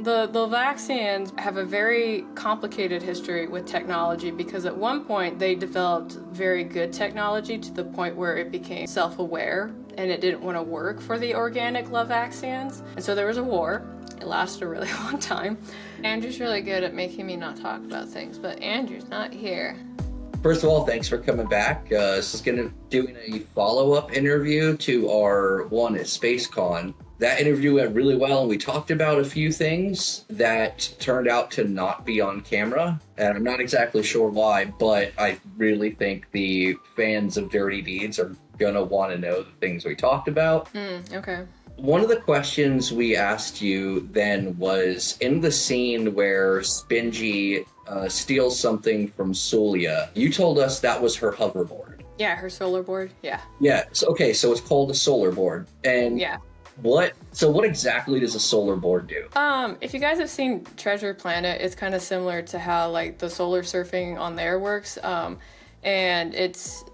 The Lavaxians have a very complicated history with technology because at one point they developed very good technology to the point where it became self-aware and it didn't want to work for the organic Lavaxians. And so there was a war. It lasted a really long time. Andrew's really good at making me not talk about things, but Andrew's not here. First of all, thanks for coming back. This is going to doing a follow-up interview to our one at SpaceCon. That interview went really well, and we talked about a few things that turned out to not be on camera. And I'm not exactly sure why, but I really think the fans of Dirty Deeds are going to want to know the things we talked about. Okay. One of the questions we asked you then was, in the scene where Spingy steals something from Sulia, you told us that was her hoverboard. Yeah, her solar board. Yeah. Yeah. So, okay, so it's called a solar board. And yeah. What exactly does a solar board do? If you guys have seen Treasure Planet, it's kind of similar to how like the solar surfing on there works. And it's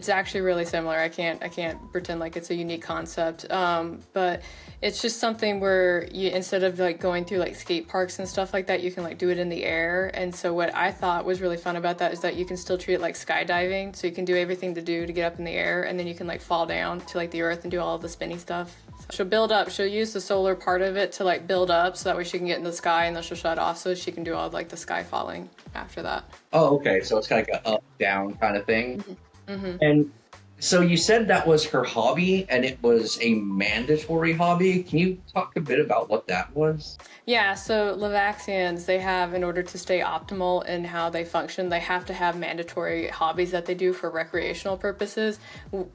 actually really similar. I can't pretend like it's a unique concept. But it's just something where you, instead of like going through like skate parks and stuff like that, you can like do it in the air. And so what I thought was really fun about that is that you can still treat it like skydiving. So you can do everything to get up in the air, and then you can like fall down to like the earth and do all of the spinny stuff. So she'll build up, she'll use the solar part of it to like build up so that way she can get in the sky, and then she'll shut off so she can do all of, like the sky falling after that. Oh, okay. So it's kind of like an up down kind of thing. Mm-hmm. Mm-hmm. And so you said that was her hobby, and it was a mandatory hobby. Can you talk a bit about what that was? Yeah, so Lavaxians, they have, in order to stay optimal in how they function, they have to have mandatory hobbies that they do for recreational purposes.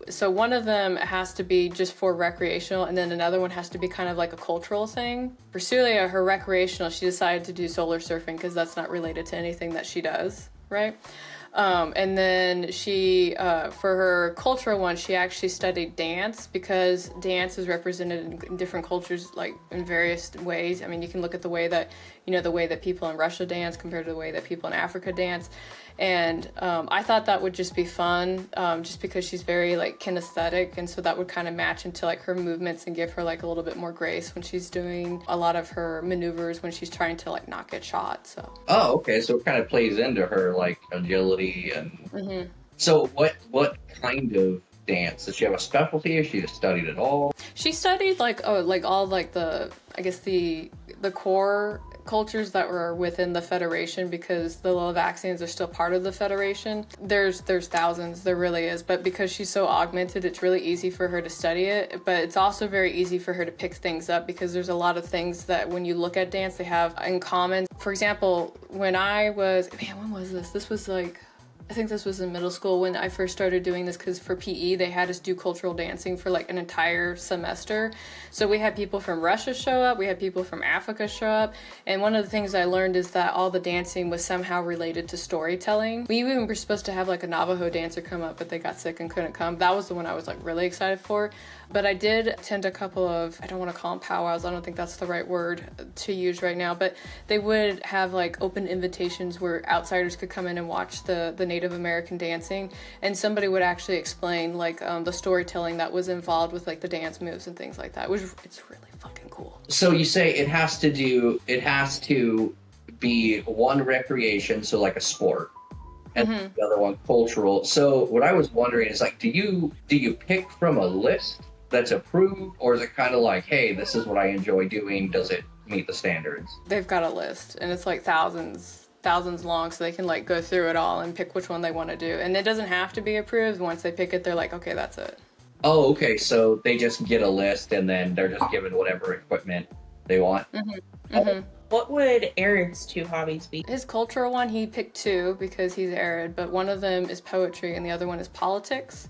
So one of them has to be just for recreational, and then another one has to be kind of like a cultural thing. For Sulia, her recreational, she decided to do solar surfing because that's not related to anything that she does, right? And then she, for her cultural one, she actually studied dance because dance is represented in different cultures, like in various ways. I mean, you can look at the way that, the way that people in Russia dance compared to the way that people in Africa dance. And I thought that would just be fun, just because she's very like kinesthetic, and so that would kind of match into like her movements and give her like a little bit more grace when she's doing a lot of her maneuvers when she's trying to like not get shot. So. Oh, okay. So it kind of plays into her like agility and. Mm-hmm. So what kind of dance? Does she have a specialty? Has she just studied it all? She studied like all like the core cultures that were within the Federation, because the Lavaxians are still part of the Federation. There's thousands, there really is, but because she's so augmented, it's really easy for her to study it, but it's also very easy for her to pick things up because there's a lot of things that when you look at dance, they have in common. For example, when was this? This was like, I think this was in middle school when I first started doing this, because for PE they had us do cultural dancing for like an entire semester. So we had people from Russia show up, we had people from Africa show up, and one of the things I learned is that all the dancing was somehow related to storytelling. We even were supposed to have like a Navajo dancer come up, but they got sick and couldn't come. That was the one I was like really excited for. But I did attend a couple of, I don't want to call them powwows, I don't think that's the right word to use right now, but they would have like open invitations where outsiders could come in and watch the Native American dancing, and somebody would actually explain like the storytelling that was involved with like the dance moves and things like that. It's really fucking cool. So you say it has to be one recreation, so like a sport, and the other one cultural. So what I was wondering is like, do you pick from a list that's approved, or is it kind of like, hey, this is what I enjoy doing, does it meet the standards? They've got a list, and it's like thousands long, so they can like go through it all and pick which one they want to do, and it doesn't have to be approved. Once they pick it, they're like, okay, that's it. Oh, okay, so they just get a list and then they're just given whatever equipment they want. What would Arad's two hobbies be? His cultural one, he picked two because he's Arad, but one of them is poetry and the other one is politics.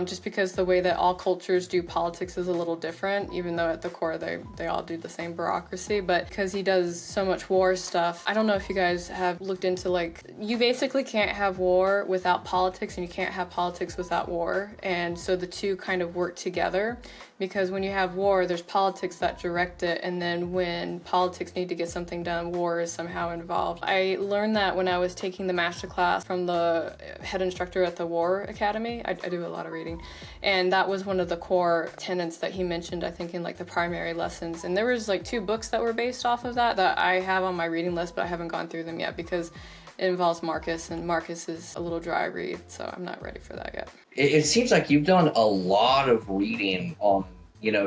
Just because the way that all cultures do politics is a little different, even though at the core they all do the same bureaucracy. But because he does so much war stuff, I don't know if you guys have looked into, like, you basically can't have war without politics, and you can't have politics without war. And so the two kind of work together, because when you have war, there's politics that direct it, and then when politics need to get something done, war is somehow involved. I learned that when I was taking the master class from the head instructor at the War Academy. I do a lot of reading, and that was one of the core tenets that he mentioned, I think, in like the primary lessons. And there was like 2 books that were based off of that I have on my reading list, but I haven't gone through them yet because it involves Marcus, and Marcus is a little dry read, so I'm not ready for that yet. It seems like you've done a lot of reading on,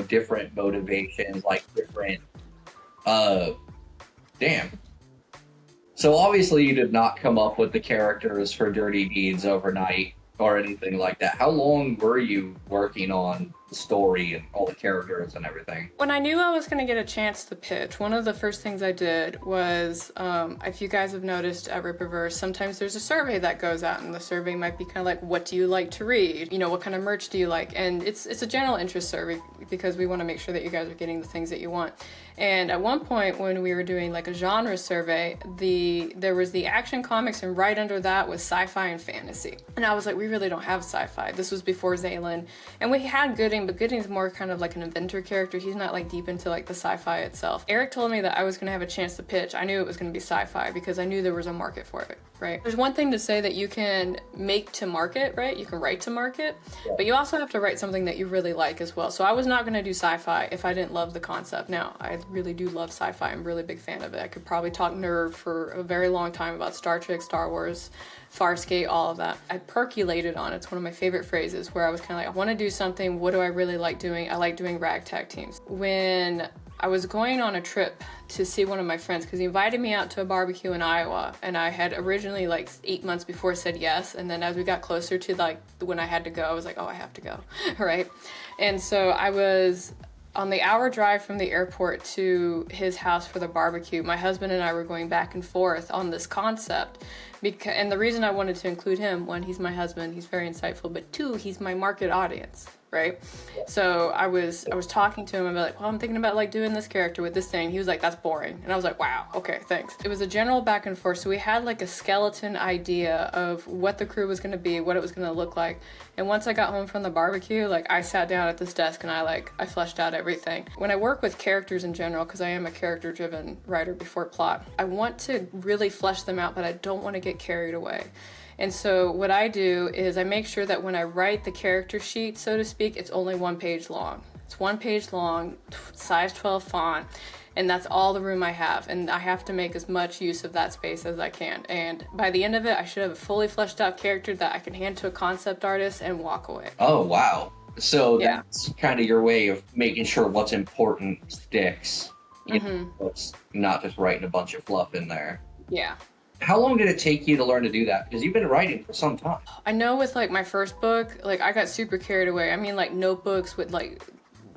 different motivations, like different, damn. So obviously you did not come up with the characters for Dirty Deeds overnight or anything like that. How long were you working on the story and all the characters and everything? When I knew I was going to get a chance to pitch, one of the first things I did was, if you guys have noticed at Rippaverse, sometimes there's a survey that goes out, and the survey might be kind of like, what do you like to read? What kind of merch do you like? And it's a general interest survey because we want to make sure that you guys are getting the things that you want. And at one point when we were doing like a genre survey, there was the action comics, and right under that was sci-fi and fantasy. And I was like, we really don't have sci-fi. This was before Zaylin. And we had Gooding, but Gooding's more kind of like an inventor character. He's not like deep into like the sci-fi itself. Eric told me that I was going to have a chance to pitch. I knew it was going to be sci-fi because I knew there was a market for it, right? There's one thing to say that you can make to market, right? You can write to market, but you also have to write something that you really like as well. So I was not going to do sci-fi if I didn't love the concept. Now, I really do love sci-fi. I'm a really big fan of it. I could probably talk nerd for a very long time about Star Trek, Star Wars, Farscape, all of that. I percolated on it. It's one of my favorite phrases, where I was kind of like, I want to do something. What do I really like doing? I like doing ragtag teams. When I was going on a trip to see one of my friends, because he invited me out to a barbecue in Iowa, and I had originally like 8 months before said yes, and then as we got closer to like when I had to go, I was like, oh, I have to go, right? And so I was on the hour drive from the airport to his house for the barbecue. My husband and I were going back and forth on this concept. And the reason I wanted to include him, 1, he's my husband, he's very insightful, but 2, he's my market audience, right? So I was talking to him about like, well, I'm thinking about like doing this character with this thing. He was like, that's boring. And I was like, wow, okay, thanks. It was a general back and forth. So we had like a skeleton idea of what the crew was going to be, what it was going to look like. And once I got home from the barbecue, like I sat down at this desk and I fleshed out everything. When I work with characters in general, because I am a character-driven writer before plot, I want to really flesh them out, but I don't want to get carried away. And so what I do is I make sure that when I write the character sheet, so to speak, it's only 1 page long. It's 1 page long, size 12 font, and that's all the room I have. And I have to make as much use of that space as I can. And by the end of it, I should have a fully fleshed out character that I can hand to a concept artist and walk away. Oh, wow. So that's kind of your way of making sure what's important sticks. It's not just writing a bunch of fluff in there. Yeah. How long did it take you to learn to do that? Because you've been writing for some time. I know with like my first book, like I got super carried away. I mean, like notebooks with like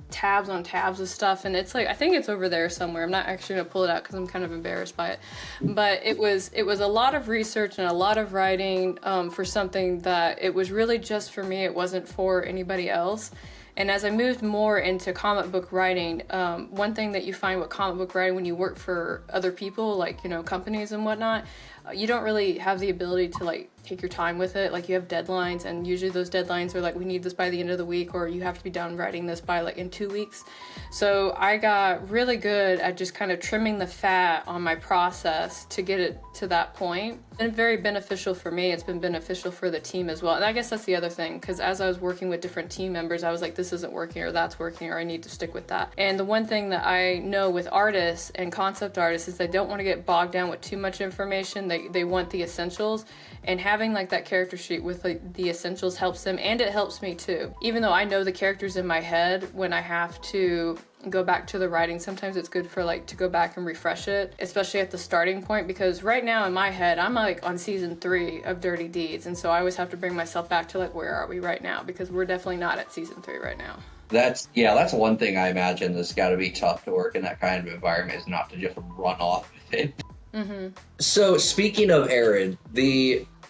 tabs on tabs of stuff, and it's like, I think it's over there somewhere. I'm not actually gonna pull it out because I'm kind of embarrassed by it. But it was a lot of research and a lot of writing for something that it was really just for me. It wasn't for anybody else. And as I moved more into comic book writing, one thing that you find with comic book writing when you work for other people, like, companies and whatnot, you don't really have the ability to like take your time with it. Like you have deadlines, and usually those deadlines are like, we need this by the end of the week, or you have to be done writing this by like in 2 weeks. So I got really good at just kind of trimming the fat on my process to get it to that point. It's been very beneficial for me. It's been beneficial for the team as well. And I guess that's the other thing, because as I was working with different team members, I was like, this isn't working, or that's working, or I need to stick with that. And the one thing that I know with artists and concept artists is they don't want to get bogged down with too much information. They want the essentials, and having like that character sheet with like the essentials helps them, and it helps me too. Even though I know the characters in my head, when I have to go back to the writing, sometimes it's good for like to go back and refresh it, especially at the starting point, because right now in my head I'm like on season 3 of Dirty Deeds, and so I always have to bring myself back to like, where are we right now, because we're definitely not at season 3 right now. That's one thing I imagine that's got to be tough to work in that kind of environment, is not to just run off with it. Mm-hmm. So speaking of Arad,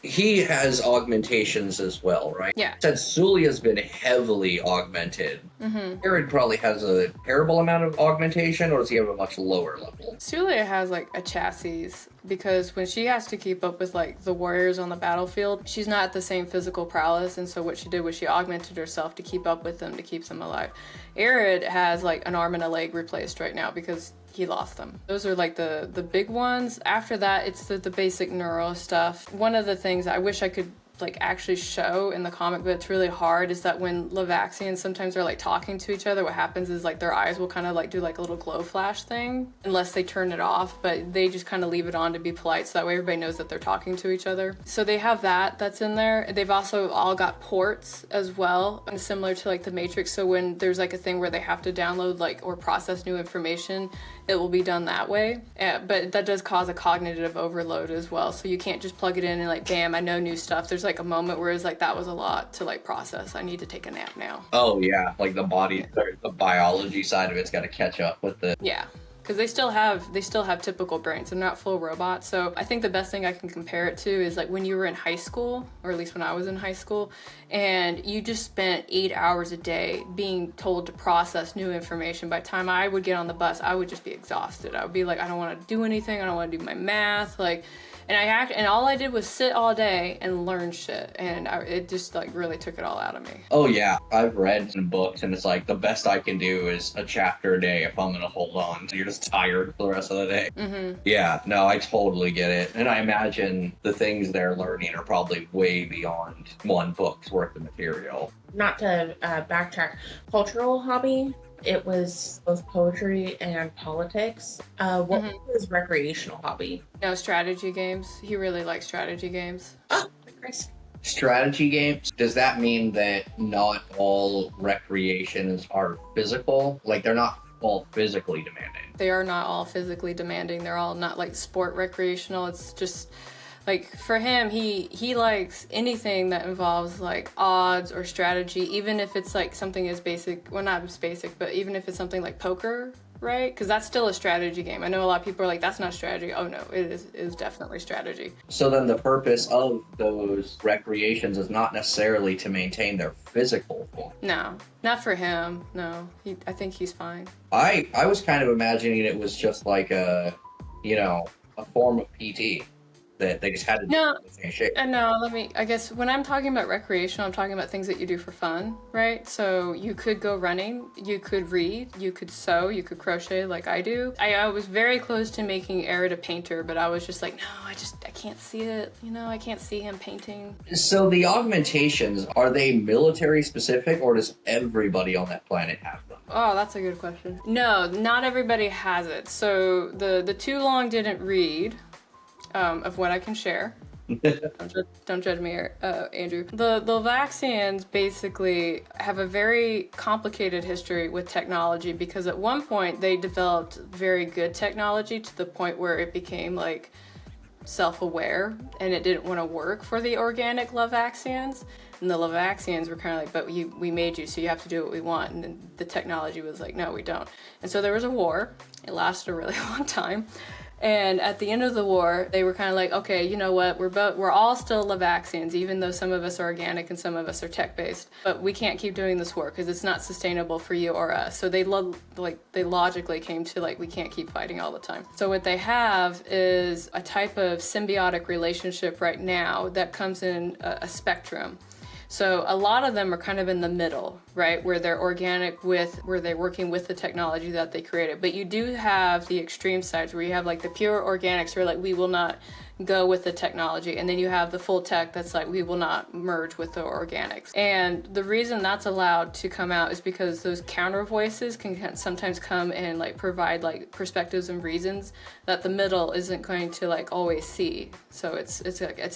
he has augmentations as well, right? Yeah. Since Sulia's been heavily augmented, Mm-hmm. Arad probably has a terrible amount of augmentation, or does he have a much lower level? Sulia has like a chassis because when she has to keep up with like the warriors on the battlefield, she's not at the same physical prowess, and so what she did was she augmented herself to keep up with them, to keep them alive. Arad has like an arm and a leg replaced right now because he lost them. Those are like the big ones. After that, it's the basic neuro stuff. One of the things I wish I could like actually show in the comic, but it's really hard, is that when Lavaxians sometimes are like talking to each other, what happens is like their eyes will kind of like do like a little glow flash thing, unless they turn it off, but they just kind of leave it on to be polite, so that way everybody knows that they're talking to each other. So they have that's in there. They've also all got ports as well, and similar to like the Matrix, so when there's like a thing where they have to download like or process new information, it will be done that way. But that does cause a cognitive overload as well, so you can't just plug it in and like bam, I know new stuff. There's like a moment where it's like that was a lot to like process, I need to take a nap now. Oh yeah, like the body, the biology side of it's got to catch up with the. Yeah, because they still have typical brains. They're not full robots. So I think the best thing I can compare it to is like when you were in high school, or at least when I was in high school, and you just spent 8 hours a day being told to process new information. By the time I would get on the bus, I would just be exhausted. I would be like, I don't want to do anything, I don't want to do my math, like. And all I did was sit all day and learn shit, and it just like really took it all out of me. Oh yeah, I've read some books, and it's like the best I can do is a chapter a day if I'm gonna hold on. So you're just tired for the rest of the day. Mm-hmm. Yeah, no, I totally get it, and I imagine the things they're learning are probably way beyond one book's worth of material. Not to backtrack, cultural hobby. It was both poetry and politics. What was his recreational hobby? No, strategy games. He really likes strategy games. Oh, Chris. Strategy games, does that mean that not all recreations are physical? Like they're not all physically demanding? They are not all physically demanding. They're all not like sport recreational. It's just like for him, he likes anything that involves like odds or strategy, even if it's like something as basic, well not as basic, but even if it's something like poker, right? Because that's still a strategy game. I know a lot of people are like, that's not strategy. Oh no, it is definitely strategy. So then the purpose of those recreations is not necessarily to maintain their physical form. No, not for him. No, I think he's fine. I was kind of imagining it was just like a form of PT. That they just had to do the same shape. No, I guess when I'm talking about recreational, I'm talking about things that you do for fun, right? So you could go running, you could read, you could sew, you could crochet like I do. I was very close to making Arad a painter, but I was just like, no, I can't see it. I can't see him painting. So the augmentations, are they military specific, or does everybody on that planet have them? Oh, that's a good question. No, not everybody has it. So the too long didn't read. Of what I can share. Don't judge me, Andrew. The Lavaxians basically have a very complicated history with technology because at one point they developed very good technology to the point where it became like self-aware and it didn't want to work for the organic Lavaxians. And the Lavaxians were kind of like, but we made you, so you have to do what we want. And then the technology was like, no, we don't. And so there was a war. It lasted a really long time. And at the end of the war, they were kind of like, okay, you know what? We're all still Lavaxians, even though some of us are organic and some of us are tech-based. But we can't keep doing this war because it's not sustainable for you or us. So they logically came to like, we can't keep fighting all the time. So what they have is a type of symbiotic relationship right now that comes in a spectrum. So a lot of them are kind of in the middle, right? Where they're organic where they're working with the technology that they created. But you do have the extreme sides where you have like the pure organics who are like, we will not go with the technology. And then you have the full tech that's like, we will not merge with the organics. And the reason that's allowed to come out is because those counter voices can sometimes come and like provide like perspectives and reasons that the middle isn't going to like always see. So it's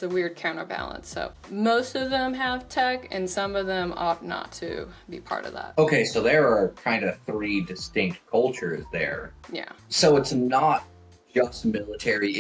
a weird counterbalance. So most of them have tech and some of them opt not to be part of that. Okay, so there are kind of three distinct cultures there. Yeah. So it's not just military,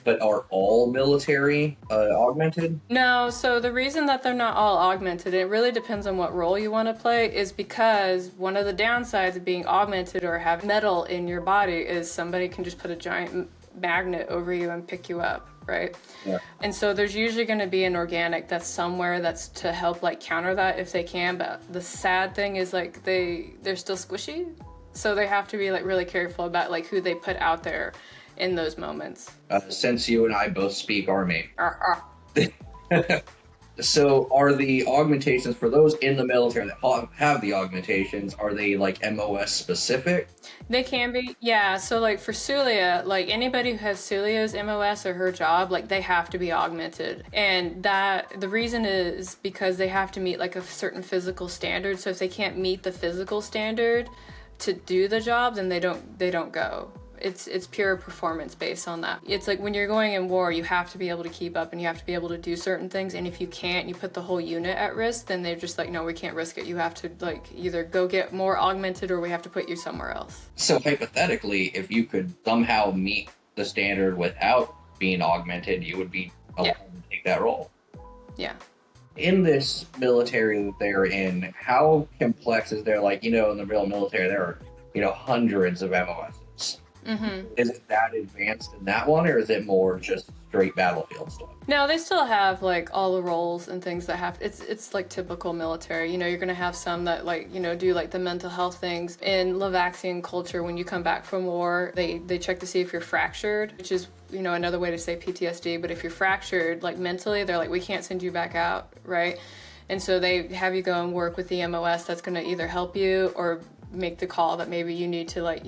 but are all military augmented? No, so the reason that they're not all augmented, it really depends on what role you want to play, is because one of the downsides of being augmented or have metal in your body is somebody can just put a giant magnet over you and pick you up, right? Yeah. And so there's usually going to be an organic that's somewhere that's to help like counter that if they can. But the sad thing is like they're still squishy, so they have to be like really careful about like who they put out there in those moments. Since you and I both speak army. Uh-uh. So are the augmentations, for those in the military that have the augmentations, are they like MOS specific? They can be, yeah. So like for Sulia, like anybody who has Sulia's MOS or her job, like they have to be augmented. And that the reason is because they have to meet like a certain physical standard. So if they can't meet the physical standard to do the job, then they don't go. It's pure performance based on that. It's like when you're going in war, you have to be able to keep up and you have to be able to do certain things. And if you can't, you put the whole unit at risk, then they're just like, no, we can't risk it. You have to like either go get more augmented or we have to put you somewhere else. So hypothetically, if you could somehow meet the standard without being augmented, you would be allowed to take that role. Yeah. In this military that they're in, how complex is there? Like, in the real military, there are, hundreds of MOSs. Mm-hmm. Is it that advanced in that one, or is it more just straight battlefield stuff? No, they still have like all the roles and things that have. It's like typical military. You're gonna have some that like do like the mental health things. In Lavaxian culture, when you come back from war, they check to see if you're fractured, which is another way to say PTSD. But if you're fractured like mentally, they're like, we can't send you back out, right? And so they have you go and work with the MOS that's gonna either help you or make the call that maybe you need to like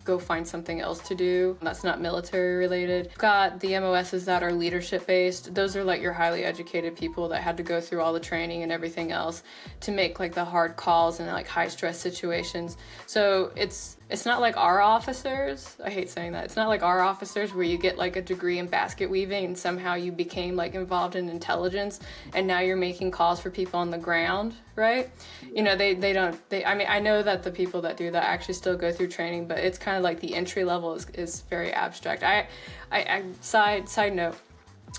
go find something else to do that's not military related. You've got the MOSs that are leadership based. Those are like your highly educated people that had to go through all the training and everything else to make like the hard calls in like high stress situations. So it's not like our officers. I hate saying that. It's not like our officers where you get like a degree in basket weaving and somehow you became like involved in intelligence and now you're making calls for people on the ground, right? I know that the people that do that actually still go through training, but it's kind of like the entry level is very abstract. Side note,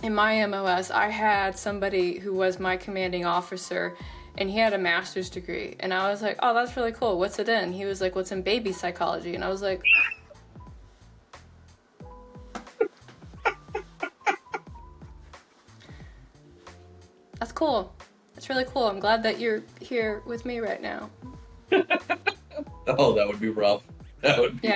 in my MOS, I had somebody who was my commanding officer and he had a master's degree. And I was like, oh, that's really cool. What's it in? He was like, what's in baby psychology? And I was like, that's cool. That's really cool. I'm glad that you're here with me right now. Oh, that would be rough. That would be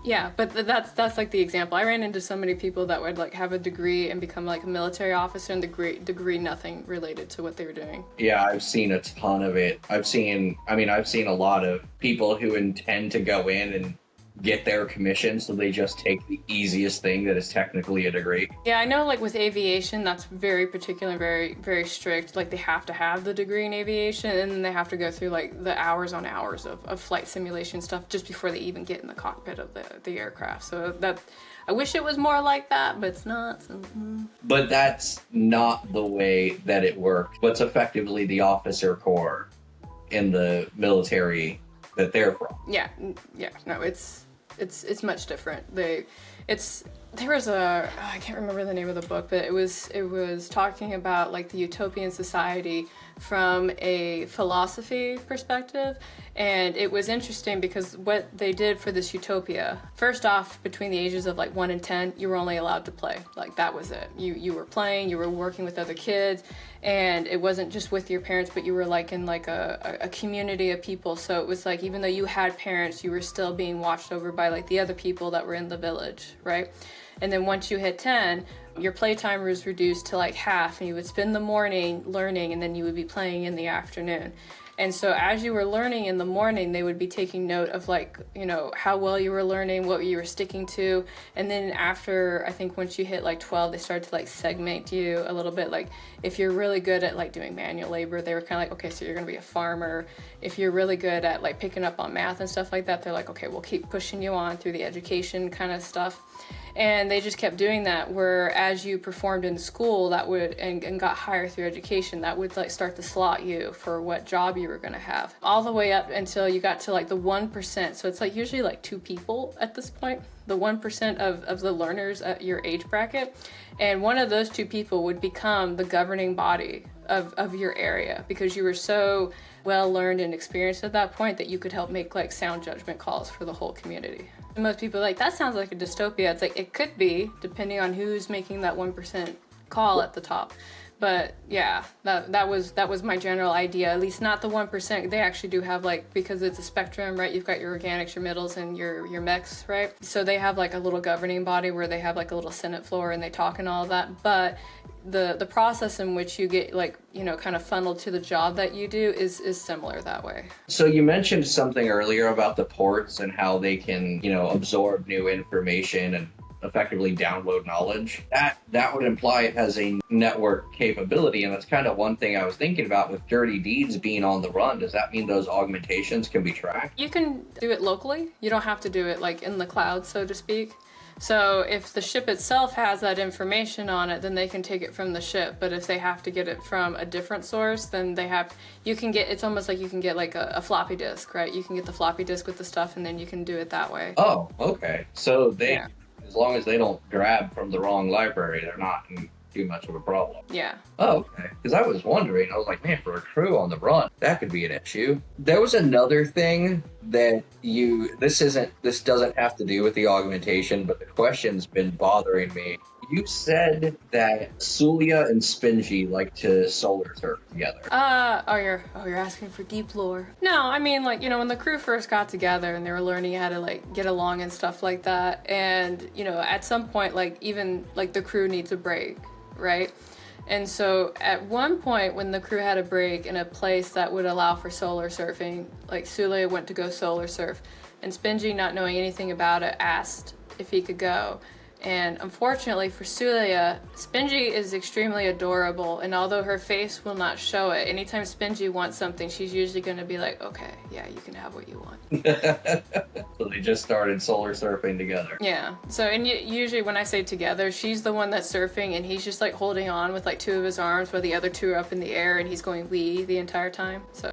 Yeah, but that's like the example. I ran into so many people that would like have a degree and become like a military officer and degree nothing related to what they were doing. Yeah, I've seen a ton of it. I've seen a lot of people who intend to go in and get their commission, so they just take the easiest thing that is technically a degree. Yeah, I know like with aviation, that's very particular and very, very strict. Like they have to have the degree in aviation and then they have to go through like the hours on hours of flight simulation stuff just before they even get in the cockpit of the aircraft. So that, I wish it was more like that, but it's not. So, But that's not the way that it works. What's effectively the officer corps in the military that they're from. Yeah, no, it's much different. There was I can't remember the name of the book, but it was talking about like the utopian society from a philosophy perspective, and it was interesting because what they did for this utopia, first off, between the ages of like 1 and 10, you were only allowed to play. Like that was it. You were playing, you were working with other kids, and it wasn't just with your parents, but you were like in like a community of people. So it was like even though you had parents, you were still being watched over by like the other people that were in the village, right? And then once you hit 10, your playtime was reduced to like half, and you would spend the morning learning and then you would be playing in the afternoon. And so as you were learning in the morning, they would be taking note of like, how well you were learning, what you were sticking to. And then after, I think once you hit like 12, they started to like segment you a little bit. Like if you're really good at like doing manual labor, they were kind of like, okay, so you're going to be a farmer. If you're really good at like picking up on math and stuff like that, they're like, okay, we'll keep pushing you on through the education kind of stuff. And they just kept doing that, where as you performed in school, that would and got higher through education, that would like start to slot you for what job you were going to have, all the way up until you got to like the 1%. So it's like usually like 2 people at this point, the 1% of the learners at your age bracket, and one of those 2 people would become the governing body of your area, because you were so well learned and experienced at that point that you could help make like sound judgment calls for the whole community. Most people are like, that sounds like a dystopia. It's like, it could be, depending on who's making that 1% call at the top. But yeah, that was my general idea. At least not the 1%. They actually do have, like, because it's a spectrum, right? You've got your organics, your middles, and your mechs, right? So they have like a little governing body where they have like a little Senate floor and they talk and all of that. But the process in which you get, like, you know, kind of funneled to the job that you do is similar that way. So you mentioned something earlier about the ports and how they can, you know, absorb new information and effectively download knowledge. That would imply it has a network capability, and that's kind of one thing I was thinking about with Dirty Deeds being on the run. Does that mean those augmentations can be tracked? You can do it locally. You don't have to do it like in the cloud, so to speak. So if the ship itself has that information on it, then they can take it from the ship. But if they have to get it from a different source, then you can get, it's almost like you can get like a floppy disk, right? You can get the floppy disk with the stuff and then you can do it that way. Oh, okay. So as long as they don't grab from the wrong library, they're not in too much of a problem. Yeah. Oh, okay. Because I was wondering, I was like, man, for a crew on the run, that could be an issue. There was another thing that this doesn't have to do with the augmentation, but the question's been bothering me. You said that Sulia and Spingy like to solar surf together. You're asking for deep lore. No, I mean, like, you know, when the crew first got together and they were learning how to like get along and stuff like that, and, you know, at some point, like, even like the crew needs a break, right? And so at one point when the crew had a break in a place that would allow for solar surfing, like Sulia went to go solar surf, and Spingy, not knowing anything about it, asked if he could go. And unfortunately for Sulia, Spingy is extremely adorable, and although her face will not show it, anytime Spingy wants something, she's usually going to be like, okay, yeah, you can have what you want. So they just started solar surfing together. Yeah. So, and usually when I say together, she's the one that's surfing, and he's just like holding on with like two of his arms while the other two are up in the air, and he's going wee the entire time. So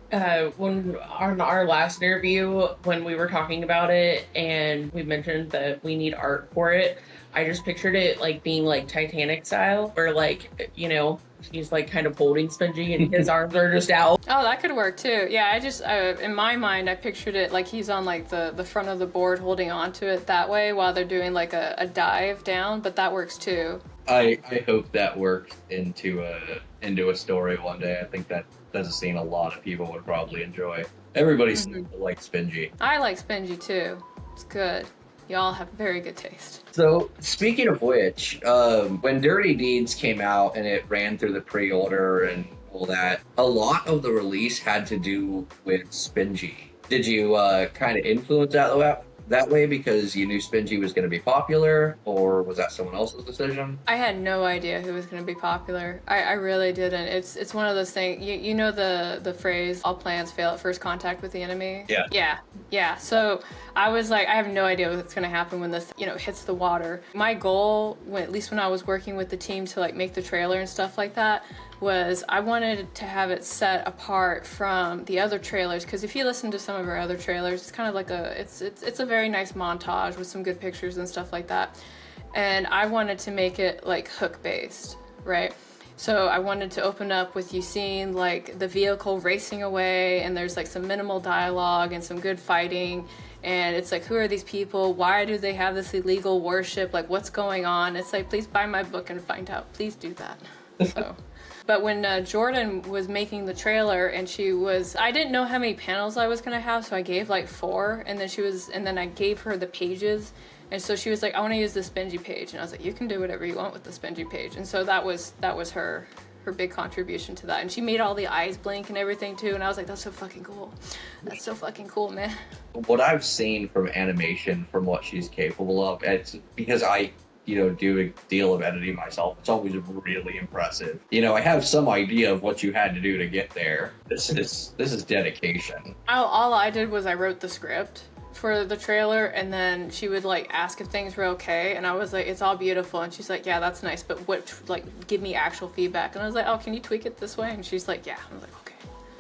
when on our last interview, when we were talking about it, and we mentioned that we need art for it, I just pictured it like being like Titanic style, where, like, you know, he's like kind of holding Spingy and his arms are just out. Oh, that could work too. Yeah, I just, in my mind, I pictured it like he's on like the front of the board holding on to it that way while they're doing like a dive down, but that works too. I hope that works into a story one day. I think that's a scene a lot of people would probably enjoy. Everybody seems to like Spingy. I like Spingy too. It's good. Y'all have very good taste. So, speaking of which, when Dirty Deeds came out and it ran through the pre-order and all that, a lot of the release had to do with Spingy. Did you kind of influence that way because you knew Spingy was going to be popular, or was that someone else's decision? I had no idea who was going to be popular. I really didn't. It's one of those things, you know the phrase, all plans fail at first contact with the enemy? Yeah. So I was like, I have no idea what's going to happen when this, you know, hits the water. My goal, at least when I was working with the team to like make the trailer and stuff like that, was I wanted to have it set apart from the other trailers, because if you listen to some of our other trailers, it's kind of like it's a very nice montage with some good pictures and stuff like that. And I wanted to make it like hook based, right? So I wanted to open up with you seeing like the vehicle racing away, and there's like some minimal dialogue and some good fighting. And it's like, who are these people? Why do they have this illegal worship? Like, what's going on? It's like, please buy my book and find out. Please do that. So... But when Jordan was making the trailer, and I didn't know how many panels I was gonna have, so I gave like 4, and then I gave her the pages, and so she was like, I want to use the Spingy page, and I was like, you can do whatever you want with the Spingy page, and so that was her big contribution to that, and she made all the eyes blink and everything too, and I was like, that's so fucking cool. That's so fucking cool, man. What I've seen from animation, from what she's capable of, it's because I do a deal of editing myself. It's always really impressive. I have some idea of what you had to do to get there. This is dedication. All I did was I wrote the script for the trailer, and then she would like ask if things were okay, and I was like, it's all beautiful, and she's like, yeah, that's nice, but give me actual feedback. And I was like, oh, can you tweak it this way? And she's like, yeah. I was like, okay.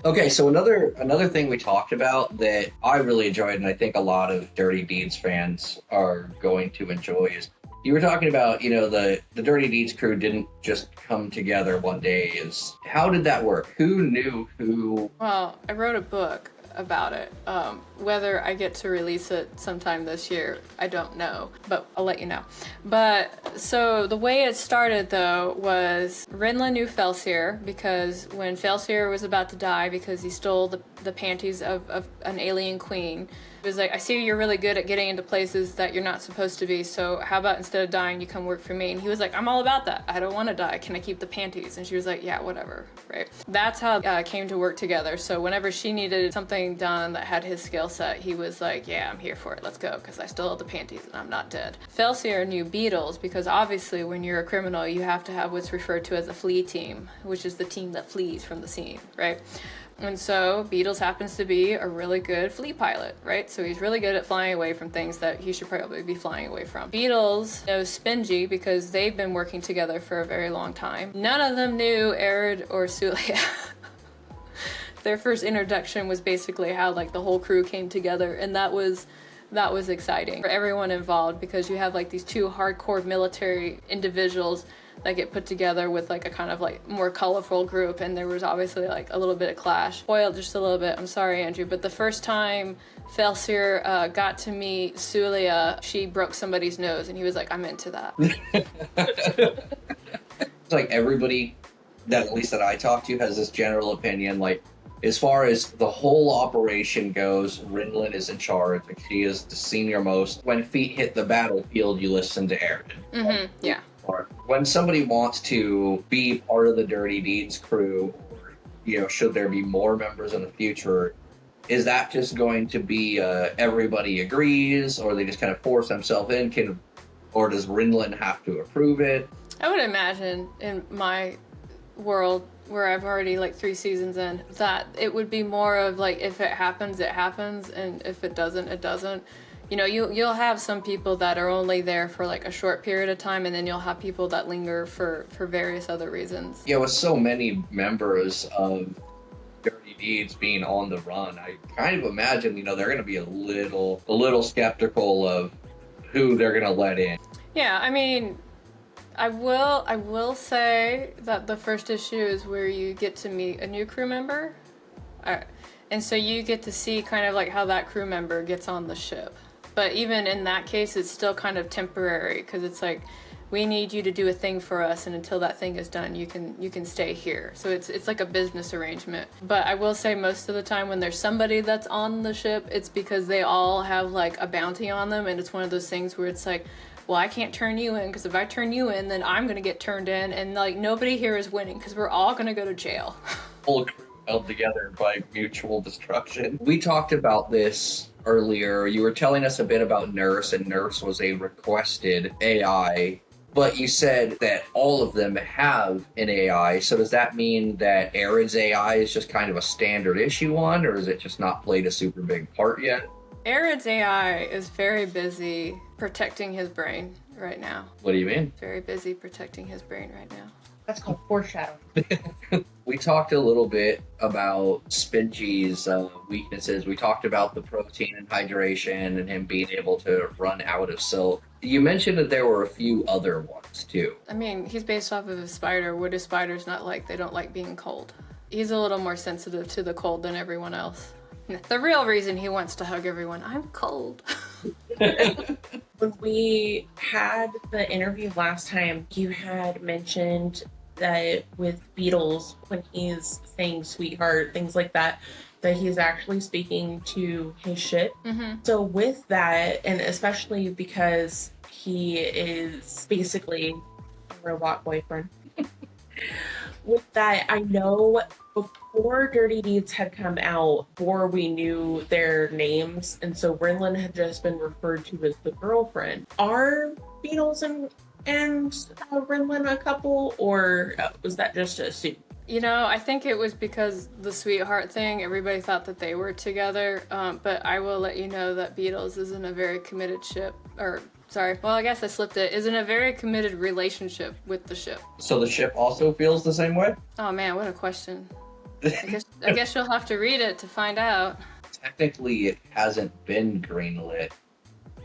Okay, so another thing we talked about that I really enjoyed, and I think a lot of Dirty Deeds fans are going to enjoy, is you were talking about, the Dirty Deeds crew didn't just come together one day. How did that work? Who knew who? Well, I wrote a book about it, Whether I get to release it sometime this year, I don't know, but I'll let you know. But so the way it started though was Rinla knew Felsiar because when Felsiar was about to die because he stole the panties of an alien queen, it was like, I see you're really good at getting into places that you're not supposed to be, so how about instead of dying, you come work for me? And he was like, I'm all about that. I don't want to die. Can I keep the panties? And she was like, yeah, whatever, right? That's how came to work together. So whenever she needed something done that had his skill set, he was like, yeah, I'm here for it. Let's go, because I still have the panties and I'm not dead. Felsiar knew Beatles because obviously when you're a criminal, you have to have what's referred to as a flee team, which is the team that flees from the scene, right? And so Beatles happens to be a really good flea pilot, right? So he's really good at flying away from things that he should probably be flying away from. Beatles knows Spingy because they've been working together for a very long time. None of them knew Arad or Sulia. Their first introduction was basically how like the whole crew came together, and that was exciting for everyone involved because you have like these two hardcore military individuals that get put together with like a kind of like more colorful group, and there was obviously like a little bit of clash. Spoiled just a little bit, I'm sorry Andrew, but the first time Felsiar got to meet Sulia, she broke somebody's nose and he was like, I'm into that. It's like everybody that at least that I talk to has this general opinion, like as far as the whole operation goes, Rinlin is in charge. Like, she is the senior most. When feet hit the battlefield, you listen to Arad. Mm-hmm, yeah. Or when somebody wants to be part of the Dirty Deeds crew, or, you know, should there be more members in the future, is that just going to be everybody agrees, or they just kind of force themselves in? Or does Rinlin have to approve it? I would imagine in my world, where I've already like 3 seasons in, that it would be more of like, if it happens, it happens, and if it doesn't, it doesn't. You know, you'll have some people that are only there for like a short period of time, and then you'll have people that linger for various other reasons. Yeah, with so many members of Dirty Deeds being on the run, I kind of imagine, you know, they're going to be a little skeptical of who they're going to let in. Yeah, I mean, I will say that the first issue is where you get to meet a new crew member. And so you get to see kind of like how that crew member gets on the ship. But even in that case, it's still kind of temporary, because it's like, we need you to do a thing for us, and until that thing is done, you can stay here. So it's like a business arrangement. But I will say most of the time when there's somebody that's on the ship, it's because they all have like a bounty on them, and it's one of those things where it's like, well, I can't turn you in, because if I turn you in, then I'm gonna get turned in, and like nobody here is winning, because we're all gonna go to jail. Whole crew held together by mutual destruction. We talked about this earlier. You were telling us a bit about Nurse, and Nurse was a requested AI, but you said that all of them have an AI. So does that mean that Arad's AI is just kind of a standard issue one, or is it just not played a super big part yet? Arad's AI is very busy protecting his brain right now. What do you mean? Very busy protecting his brain right now. That's called foreshadowing. We talked a little bit about Spingy's weaknesses. We talked about the protein and hydration and him being able to run out of silk. You mentioned that there were a few other ones too. I mean, he's based off of a spider. What do spiders not like? They don't like being cold. He's a little more sensitive to the cold than everyone else. The real reason he wants to hug everyone, I'm cold. When we had the interview last time, you had mentioned that with Beatles, when he's saying sweetheart, things like that he's actually speaking to his ship. Mm-hmm. So with that, and especially because he is basically a robot boyfriend, with that, I know before Dirty Deeds had come out, before we knew their names, and so Rinlin had just been referred to as the girlfriend. Are Beatles and Rinlin a couple, or was that just a suit? You know, I think it was because the sweetheart thing, everybody thought that they were together, but I will let you know that Beatles is in a very committed ship, I guess I slipped it, is in a very committed relationship with the ship. So the ship also feels the same way? Oh man, what a question. I guess you'll have to read it to find out. Technically, it hasn't been greenlit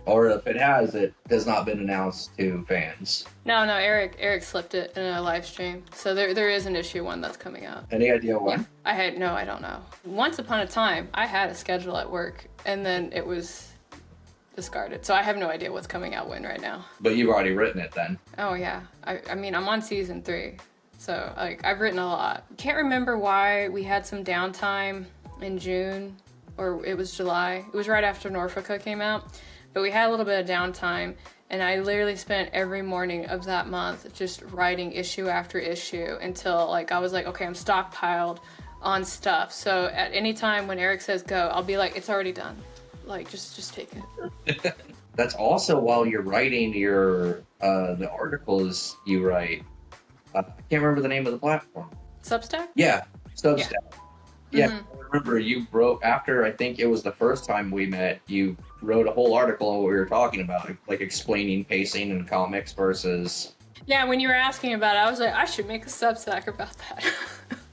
Or if it has, it has not been announced to fans. No, Eric slipped it in a live stream. So there is an issue 1 that's coming out. Any idea when? Yeah. I don't know. Once upon a time, I had a schedule at work, and then it was discarded. So I have no idea what's coming out when right now. But you've already written it then. Oh yeah. I mean, I'm on season 3. So like I've written a lot. Can't remember why we had some downtime in June, or it was July. It was right after Norfolk came out. But we had a little bit of downtime, and I literally spent every morning of that month just writing issue after issue until like I was like, okay, I'm stockpiled on stuff. So at any time when Eric says go, I'll be like, it's already done. Like just take it. That's also while you're writing your the articles you write. I can't remember the name of the platform. Substack? Yeah, Substack. Yeah, Mm-hmm. I remember you wrote, after I think it was the first time we met, you wrote a whole article on what we were talking about, like explaining pacing and comics versus... Yeah, when you were asking about it, I was like, I should make a Substack about that.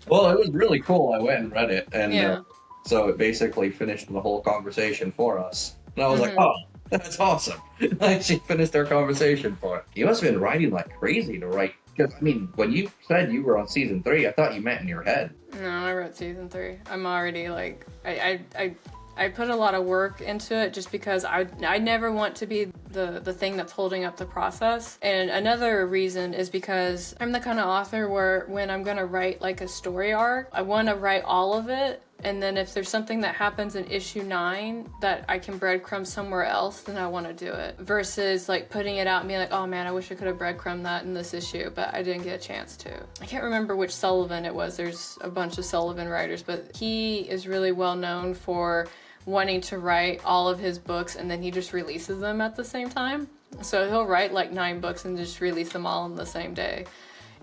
Well, it was really cool. I went and read it, and Yeah. So it basically finished the whole conversation for us. And I was like, oh, that's awesome. Like, she finished our conversation for it. You must have been writing like crazy to write. Because, I mean, when you said you were on season 3, I thought you meant in your head. No, I wrote season 3. I'm already like, I put a lot of work into it just because I never want to be the thing that's holding up the process. And another reason is because I'm the kind of author where when I'm going to write like a story arc, I want to write all of it. And then if there's something that happens in issue 9 that I can breadcrumb somewhere else, then I want to do it. Versus like putting it out and being like, oh man, I wish I could have breadcrumbed that in this issue, but I didn't get a chance to. I can't remember which Sullivan it was. There's a bunch of Sullivan writers, but he is really well known for wanting to write all of his books and then he just releases them at the same time. So he'll write like 9 books and just release them all in the same day.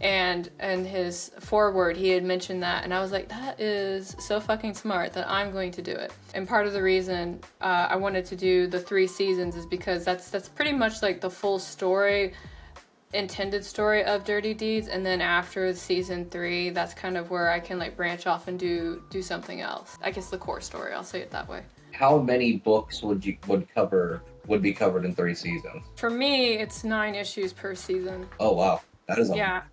And his foreword, he had mentioned that, and I was like, that is so fucking smart that I'm going to do it. And part of the reason I wanted to do the 3 seasons is because that's pretty much like the full story, intended story of Dirty Deeds, and then after season 3, that's kind of where I can like branch off and do something else. I guess the core story, I'll say it that way. How many books would be covered in 3 seasons? For me, it's 9 issues per season. Oh wow, that is a Yeah. story.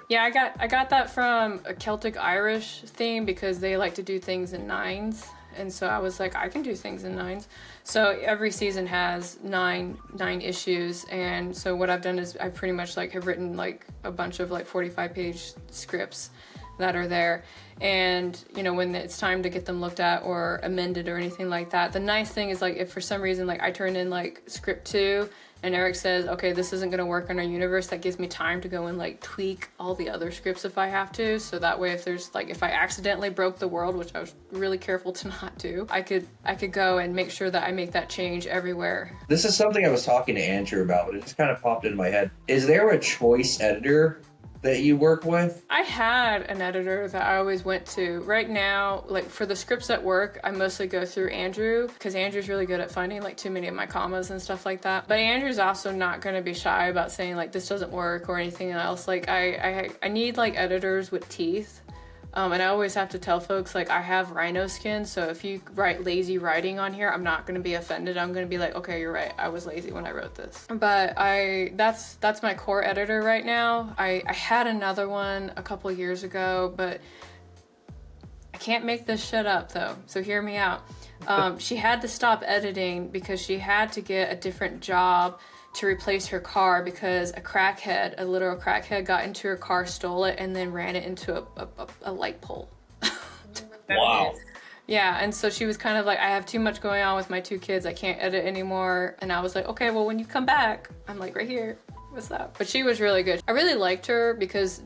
Yeah, I got that from a Celtic Irish theme because they like to do things in 9s. And so I was like, I can do things in 9s. So every season has nine issues. And so what I've done is I pretty much like have written like a bunch of like 45-page scripts that are there. And, you know, when it's time to get them looked at or amended or anything like that, the nice thing is like if for some reason like I turn in like script 2 and Eric says, okay, this isn't going to work in our universe, that gives me time to go and like tweak all the other scripts if I have to. So that way if there's like, if I accidentally broke the world, which I was really careful to not do, I could go and make sure that I make that change everywhere. This is something I was talking to Andrew about, but it just kind of popped into my head. Is there a choice editor that you work with? I had an editor that I always went to. Right now, like for the scripts at work, I mostly go through Andrew because Andrew's really good at finding like too many of my commas and stuff like that. But Andrew's also not going to be shy about saying like this doesn't work or anything else. Like I need like editors with teeth. And I always have to tell folks, like, I have rhino skin, so if you write lazy writing on here, I'm not going to be offended. I'm going to be like, okay, you're right. I was lazy when I wrote this. But that's my core editor right now. I had another one a couple years ago, but I can't make this shit up, though, so hear me out. She had to stop editing because she had to get a different job to replace her car because a literal crackhead got into her car, stole it, and then ran it into a light pole. Wow. Yeah, and so she was kind of like, I have too much going on with my 2 kids, I can't edit anymore. And I was like, okay, well, when you come back, I'm like, right here. What's up? But she was really good. I really liked her because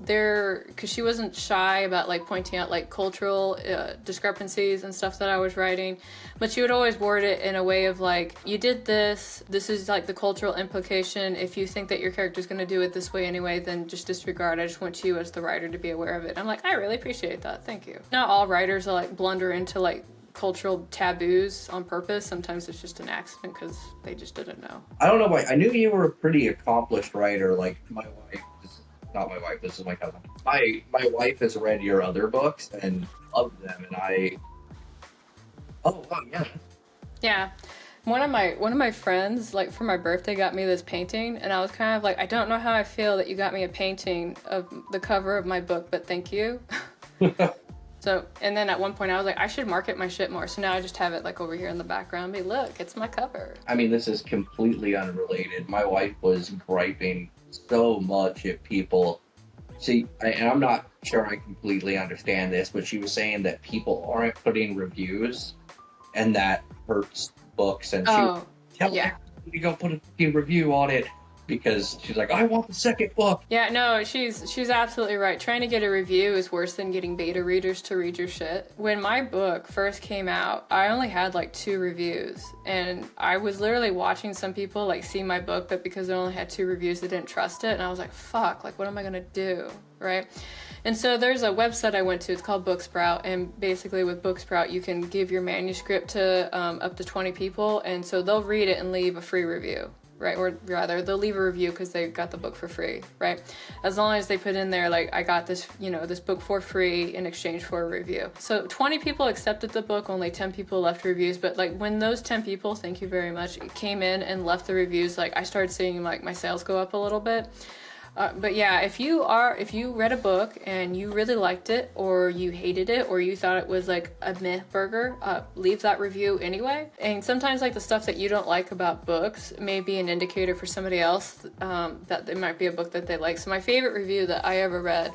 she wasn't shy about like pointing out like cultural discrepancies and stuff that I was writing, but she would always word it in a way of like, you did this is like the cultural implication. If you think that your character's going to do it this way anyway, then just disregard. I just want you as the writer to be aware of it. I'm like, I really appreciate that. Thank you. Not all writers are like blunder into like cultural taboos on purpose. Sometimes it's just an accident because they just didn't know. I don't know why. I knew you were a pretty accomplished writer. Like my wife, not my wife, this is my cousin. My wife has read your other books and loved them, and oh, wow, yeah. Yeah. One of my friends, like for my birthday, got me this painting, and I was kind of like, I don't know how I feel that you got me a painting of the cover of my book, but thank you. So, and then at one point I was like, I should market my shit more. So now I just have it like over here in the background. Hey, look, it's my cover. I mean, this is completely unrelated. My wife was griping so much at people. See, and I'm not sure I completely understand this, but she was saying that people aren't putting reviews, and that hurts books. And she was telling me to go put a fucking review on it because she's like, I want the second book. Yeah, no, she's absolutely right. Trying to get a review is worse than getting beta readers to read your shit. When my book first came out, I only had like 2 reviews, and I was literally watching some people like see my book, but because they only had 2 reviews, they didn't trust it, and I was like, fuck, like what am I gonna do, right? And so there's a website I went to, it's called Booksprout, and basically with Booksprout you can give your manuscript to up to 20 people, and so they'll read it and leave a free review. Right, or rather, they'll leave a review because they got the book for free, right? As long as they put in there, like, I got this, this book for free in exchange for a review. So 20 people accepted the book, only 10 people left reviews, but like when those 10 people, thank you very much, came in and left the reviews, like I started seeing like my sales go up a little bit. But yeah, if you read a book and you really liked it, or you hated it, or you thought it was like a meh burger, leave that review anyway. And sometimes like the stuff that you don't like about books may be an indicator for somebody else that it might be a book that they like. So my favorite review that I ever read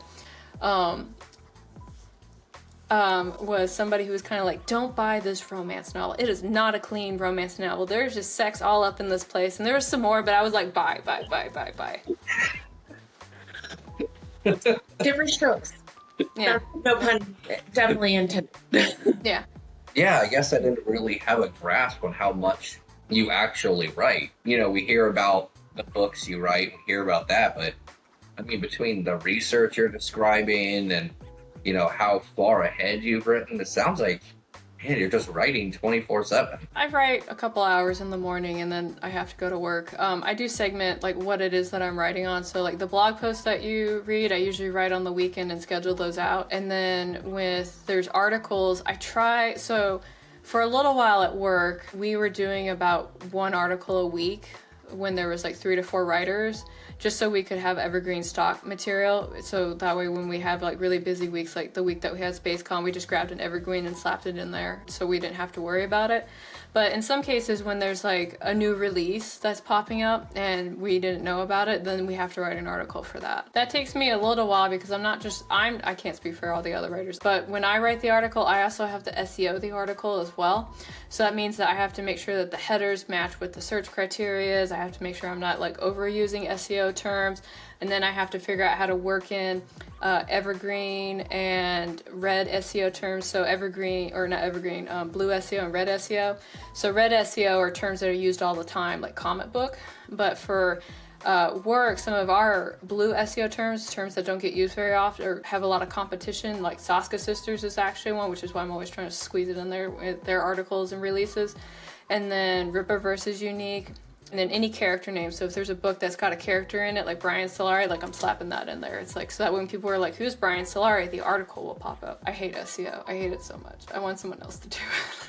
was somebody who was kind of like, don't buy this romance novel. It is not a clean romance novel. There's just sex all up in this place. And there was some more, but I was like, buy. Different strokes. Yeah. No pun. Definitely intended. Yeah. Yeah, I guess I didn't really have a grasp on how much you actually write. We hear about the books you write, we hear about that, but I mean, between the research you're describing and, how far ahead you've written, it sounds like, man, you're just writing 24/7. I write a couple hours in the morning and then I have to go to work. I do segment like what it is that I'm writing on. So like the blog posts that you read, I usually write on the weekend and schedule those out. And then there's articles, so for a little while at work, we were doing about 1 article a week when there was like 3 to 4 writers, just so we could have evergreen stock material. So that way when we have like really busy weeks, like the week that we had SpaceCon, we just grabbed an evergreen and slapped it in there so we didn't have to worry about it. But in some cases when there's like a new release that's popping up and we didn't know about it, then we have to write an article for that. That takes me a little while because I can't speak for all the other writers, but when I write the article, I also have to SEO the article as well. So that means that I have to make sure that the headers match with the search criteria. I have to make sure I'm not like overusing SEO terms, and then I have to figure out how to work in evergreen and red SEO terms. So blue SEO and red SEO. So red SEO are terms that are used all the time, like comic book, but for work, some of our blue SEO terms that don't get used very often or have a lot of competition, like Saska Sisters is actually one, which is why I'm always trying to squeeze it in there with their articles and releases. And then Rippaverse is unique. And then any character name. So if there's a book that's got a character in it, like Brian Solari, like I'm slapping that in there. It's like, so that when people are like, who's Brian Solari? The article will pop up. I hate SEO. I hate it so much. I want someone else to do it.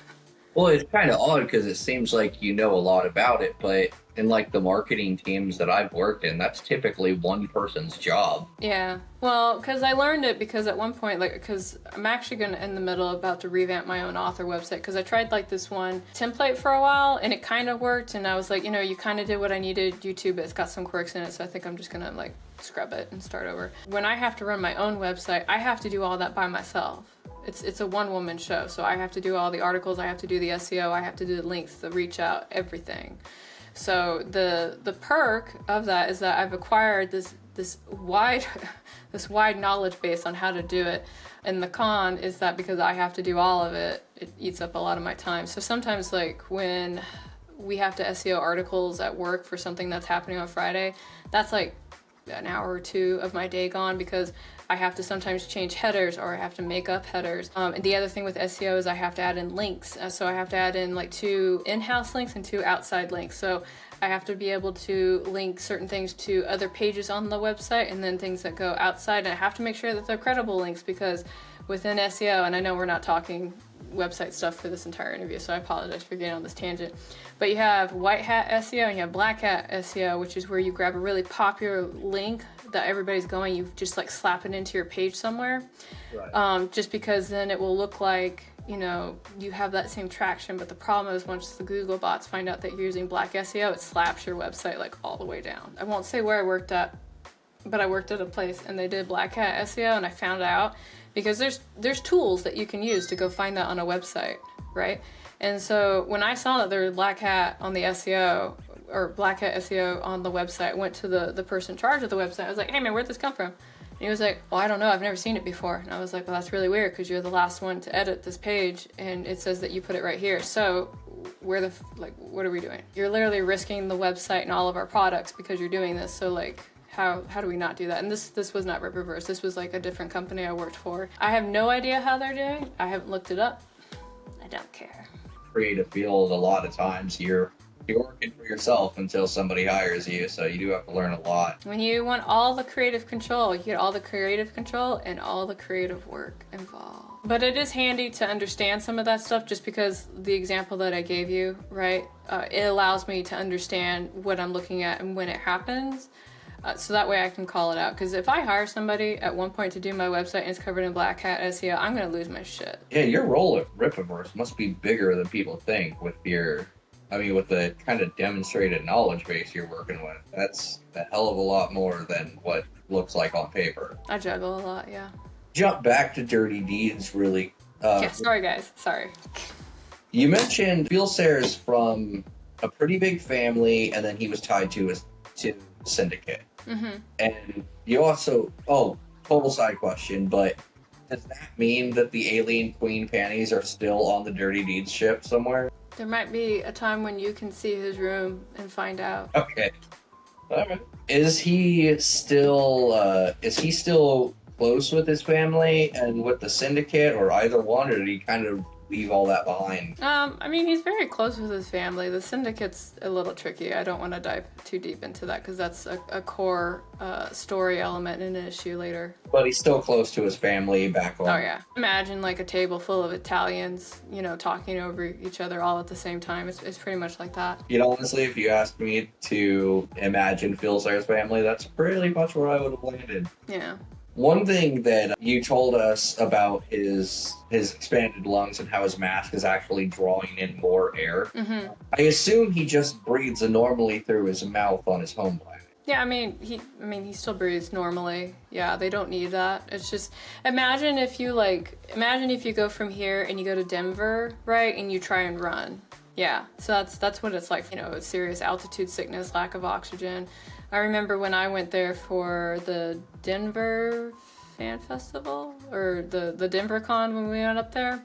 Well, it's kind of odd because it seems like you know a lot about it, but in like the marketing teams that I've worked in, that's typically one person's job. Yeah. Well, because I learned it because at one point, because I'm actually in the middle about to revamp my own author website, because I tried like this one template for a while and it kind of worked, and I was like, you kind of did what I needed you to, but it's got some quirks in it, so I think I'm just gonna like scrub it and start over. When I have to run my own website, I have to do all that by myself. It's a one-woman show, so I have to do all the articles, I have to do the SEO, I have to do the links, the reach out, everything. So the perk of that is that I've acquired this wide knowledge base on how to do it, and the con is that because I have to do all of it, it eats up a lot of my time. So sometimes like when we have to SEO articles at work for something that's happening on Friday, that's like an hour or 2 of my day gone because I have to sometimes change headers or I have to make up headers. And the other thing with SEO is I have to add in links. So I have to add in like 2 in-house links and 2 outside links. So I have to be able to link certain things to other pages on the website and then things that go outside. And I have to make sure that they're credible links because within SEO, and I know we're not talking website stuff for this entire interview, so I apologize for getting on this tangent. But you have white hat SEO and you have black hat SEO, which is where you grab a really popular link that everybody's going, you just like slap it into your page somewhere. Right. Just because then it will look like, you know, you have that same traction. But the problem is once the Google bots find out that you're using black SEO, it slaps your website like all the way down. I won't say where I worked at, but I worked at a place and they did black hat SEO, and I found out because there's tools that you can use to go find that on a website, right? And so when I saw that there was black hat on the SEO or black hat SEO on the website, I went to the person in charge of the website. I was like, hey man, where'd this come from? And he was like, well, I don't know, I've never seen it before. And I was like, well, that's really weird because you're the last one to edit this page and it says that you put it right here. So what are we doing? You're literally risking the website and all of our products because you're doing this. So like, how do we not do that? And this was not Rippaverse. This was like a different company I worked for. I have no idea how they're doing. I haven't looked it up. I don't care. Creative field, a lot of times you're working for yourself until somebody hires you, so you do have to learn a lot. When you want all the creative control, you get all the creative control and all the creative work involved. But it is handy to understand some of that stuff just because the example that I gave you, right? It allows me to understand what I'm looking at and when it happens. So that way I can call it out. Because if I hire somebody at one point to do my website and it's covered in black hat SEO, I'm going to lose my shit. Yeah, your role at Rippaverse must be bigger than people think with with the kind of demonstrated knowledge base you're working with. That's a hell of a lot more than what looks like on paper. I juggle a lot, yeah. Jump back to Dirty Deeds really. Yeah, sorry guys, sorry. You mentioned Felsiar's from a pretty big family, and then he was tied to syndicate. Mm-hmm. And you also, total side question, but does that mean that the alien queen panties are still on the Dirty Deeds ship somewhere? There might be a time when you can see his room and find out. Okay. All right. Is he still close with his family and with the syndicate, or either one, or did he kind of leave all that behind? He's very close with his family. The syndicate's a little tricky. I don't want to dive too deep into that because that's a core story element and an issue later. But he's still close to his family back home. Oh yeah. Imagine like a table full of Italians, talking over each other all at the same time. It's pretty much like that. Honestly, if you asked me to imagine Felsiar's family, that's pretty much where I would have landed. Yeah. One thing that you told us about is his expanded lungs and how his mask is actually drawing in more air. Mm-hmm. I assume he just breathes normally through his mouth on his home planet. Yeah, he still breathes normally. Yeah, they don't need that. It's just imagine if you go from here and you go to Denver, right, and you try and run. Yeah, so that's what it's like. It's serious altitude sickness, lack of oxygen. I remember when I went there for the Denver Fan Festival, or the Denver Con when we went up there.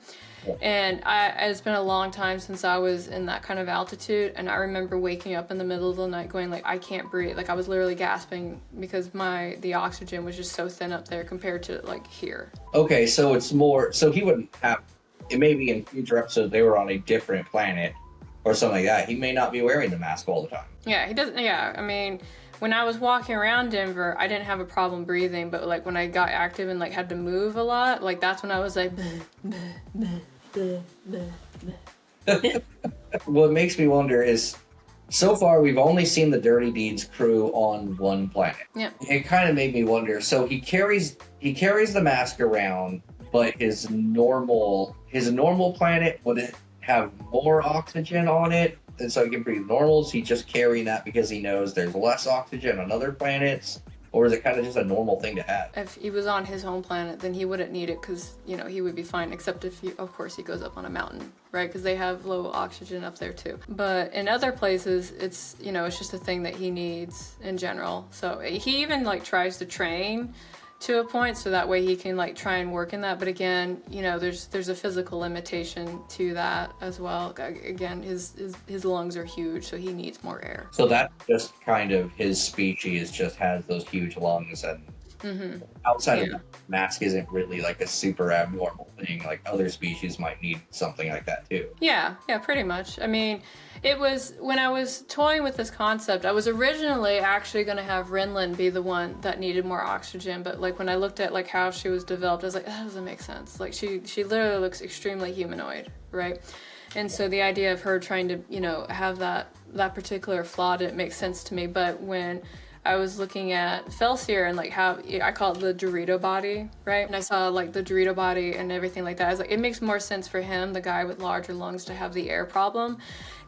And it's been a long time since I was in that kind of altitude, and I remember waking up in the middle of the night going I can't breathe. I was literally gasping because the oxygen was just so thin up there compared to here. Okay, so it's more, so he wouldn't have, it may be in future episodes they were on a different planet or something like that. He may not be wearing the mask all the time. Yeah, he doesn't, when I was walking around Denver, I didn't have a problem breathing, but when I got active and had to move a lot, that's when I was like, bleh, bleh, bleh, bleh, bleh. What makes me wonder is, so far we've only seen the Dirty Deeds crew on one planet. Yeah. It kind of made me wonder. So he carries the mask around, but his normal planet, would it have more oxygen on it? And so he can breathe normal? Is he just carrying that because he knows there's less oxygen on other planets? Or is it kind of just a normal thing to have? If he was on his home planet, then he wouldn't need it because, he would be fine. Except if, of course, he goes up on a mountain, right? Because they have low oxygen up there too. But in other places, it's, it's just a thing that he needs in general. So he even tries to train to a point so that way he can try and work in that. But again, there's a physical limitation to that as well. Again, his lungs are huge, so he needs more air. So that's just kind of his species, just has those huge lungs, and Outside of Yeah. that, mask isn't really like a super abnormal thing. Like other species might need something like that too. Yeah, pretty much. I mean, it was when I was toying with this concept, I was originally actually going to have Rinlin be the one that needed more oxygen, but like when I looked at like how she was developed, I was like, that doesn't make sense. Like she literally looks extremely humanoid, right? And so the idea of her trying to, you know, have that particular flaw didn't make sense to me. But when I was looking at Felsiar and like how I call it the Dorito body, right? And I saw like the Dorito body and everything like that. I was like, it makes more sense for him, the guy with larger lungs, to have the air problem.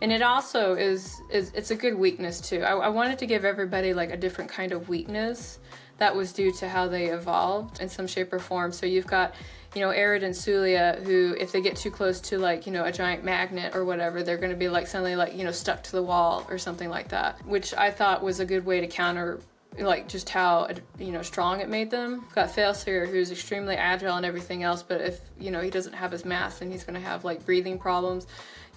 And it also is it's a good weakness too. I wanted to give everybody like a different kind of weakness that was due to how they evolved in some shape or form. So you've got, you know, Arad and Sulia, who if they get too close to like, you know, a giant magnet or whatever, they're going to be like suddenly like, you know, stuck to the wall or something like that, which I thought was a good way to counter like just how, you know, strong it made them. We've got Felsiar, who's extremely agile and everything else, but if, you know, he doesn't have his mask, then he's going to have like breathing problems.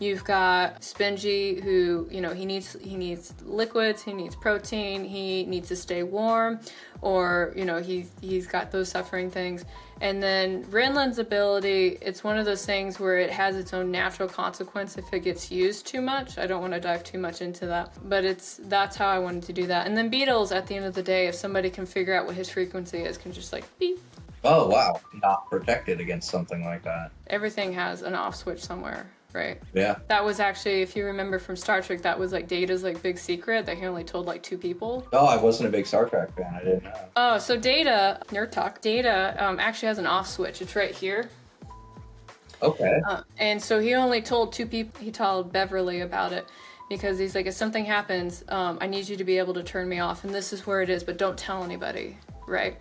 You've got Spingy, who, you know, he needs liquids, he needs protein, he needs to stay warm, or, you know, he's got those suffering things. And then Rinlin's ability, it's one of those things where it has its own natural consequence if it gets used too much. I don't want to dive too much into that, but that's how I wanted to do that. And then Beatles, at the end of the day, if somebody can figure out what his frequency is, can just like beep. Oh wow, not protected against something like that. Everything has an off switch somewhere. Right. Yeah. That was actually, if you remember from Star Trek, that was like Data's like big secret that he only told like 2 people. Oh, I wasn't a big Star Trek fan. I didn't know. Oh, so Data, nerd talk, Data actually has an off switch. It's right here. Okay. And so he only told 2 people. He told Beverly about it because he's like, if something happens, I need you to be able to turn me off. And this is where it is, but don't tell anybody. Right.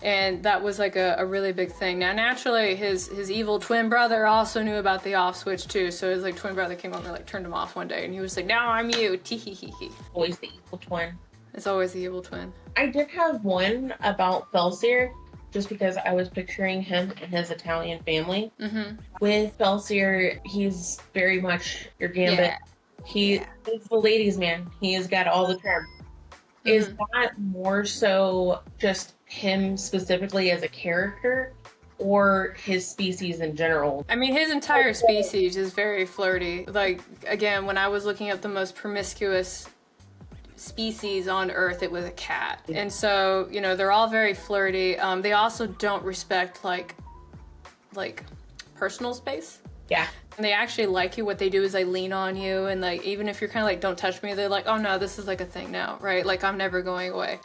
And that was like a really big thing. Now, naturally, his evil twin brother also knew about the off switch too. So his like twin brother came over and like turned him off one day, and he was like, "Now I'm you." Tee-hee-hee-hee. Always the evil twin. It's always the evil twin. I did have one about Felsiar, just because I was picturing him and his Italian family. Mm-hmm. With Felsiar, he's very much your Gambit. Yeah. He is the ladies' man. He has got all the charm. Is that more so just him specifically as a character, or his species in general? I mean, his entire species is very flirty. Like, again, when I was looking up the most promiscuous species on Earth, it was a cat. And so, you know, they're all very flirty. They also don't respect like personal space. Yeah. And they actually like you. What they do is they lean on you, and like even if you're kind of like, don't touch me, they're like, oh no, this is like a thing now, right? Like I'm never going away.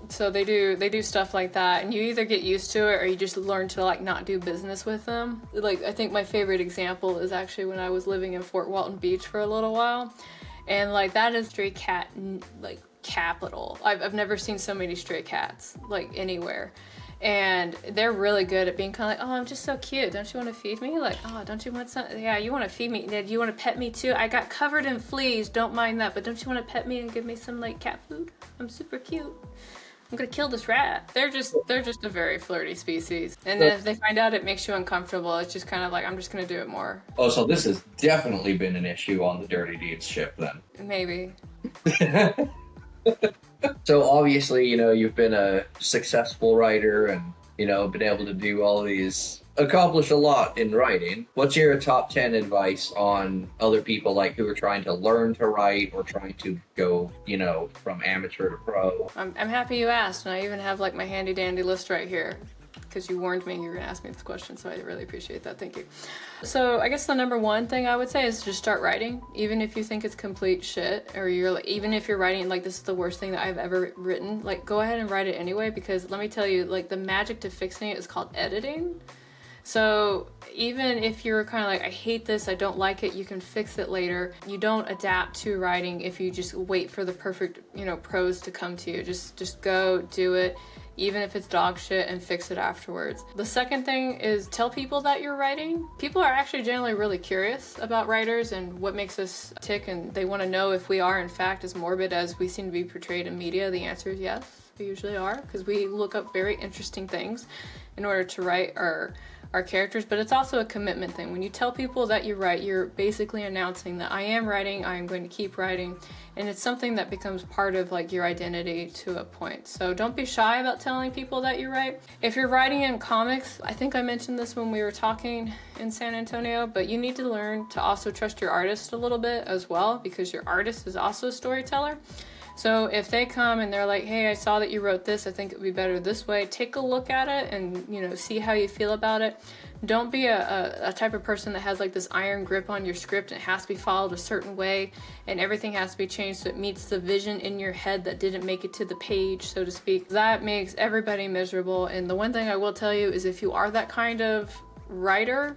So they do stuff like that, and you either get used to it or you just learn to like not do business with them. Like I think my favorite example is actually when I was living in Fort Walton Beach for a little while, and like that is stray cat like capital. I've never seen so many stray cats like anywhere. And they're really good at being kind of like, oh, I'm just so cute. Don't you want to feed me? Like, oh, don't you want some? Yeah, you want to feed me. Do you want to pet me too? I got covered in fleas. Don't mind that. But don't you want to pet me and give me some like cat food? I'm super cute. I'm gonna kill this rat. They're just a very flirty species. And then if they find out it makes you uncomfortable, it's just kind of like, I'm just gonna do it more. Oh, so this has definitely been an issue on the Dirty Deeds ship then. Maybe. So obviously, you know, you've been a successful writer and, you know, been able to do all these, accomplish a lot in writing. What's your top 10 advice on other people like who are trying to learn to write or trying to go, you know, from amateur to pro? I'm happy you asked, and I even have like my handy dandy list right here because you warned me you were gonna ask me this question, so I really appreciate that. Thank you. So I guess the number one thing I would say is just start writing, even if you think it's complete shit, or you're like, even if you're writing like this is the worst thing that I've ever written, like go ahead and write it anyway, because let me tell you, like the magic to fixing it is called editing. So even if you're kind of like, I hate this, I don't like it, you can fix it later. You don't adapt to writing if you just wait for the perfect, you know, prose to come to you. Just go do it, even if it's dog shit, and fix it afterwards. The second thing is tell people that you're writing. People are actually generally really curious about writers and what makes us tick, and they want to know if we are in fact as morbid as we seem to be portrayed in media. The answer is yes. We usually are, because we look up very interesting things in order to write our characters, but it's also a commitment thing. When you tell people that you write, you're basically announcing that I am writing, I am going to keep writing, and it's something that becomes part of like your identity to a point. So don't be shy about telling people that you write. If you're writing in comics, I think I mentioned this when we were talking in San Antonio, but you need to learn to also trust your artist a little bit as well, because your artist is also a storyteller. So if they come and they're like, hey, I saw that you wrote this, I think it would be better this way, take a look at it and, you know, see how you feel about it. Don't be a type of person that has like this iron grip on your script and it has to be followed a certain way and everything has to be changed so it meets the vision in your head that didn't make it to the page, so to speak. That makes everybody miserable. And the one thing I will tell you is if you are that kind of writer,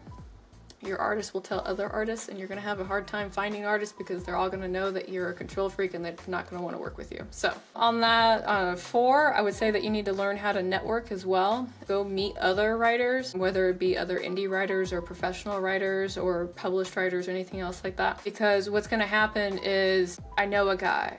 your artist will tell other artists, and you're going to have a hard time finding artists because they're all going to know that you're a control freak and they're not going to want to work with you. So on that 4, I would say that you need to learn how to network as well. Go meet other writers, whether it be other indie writers or professional writers or published writers or anything else like that. Because what's going to happen is, I know a guy,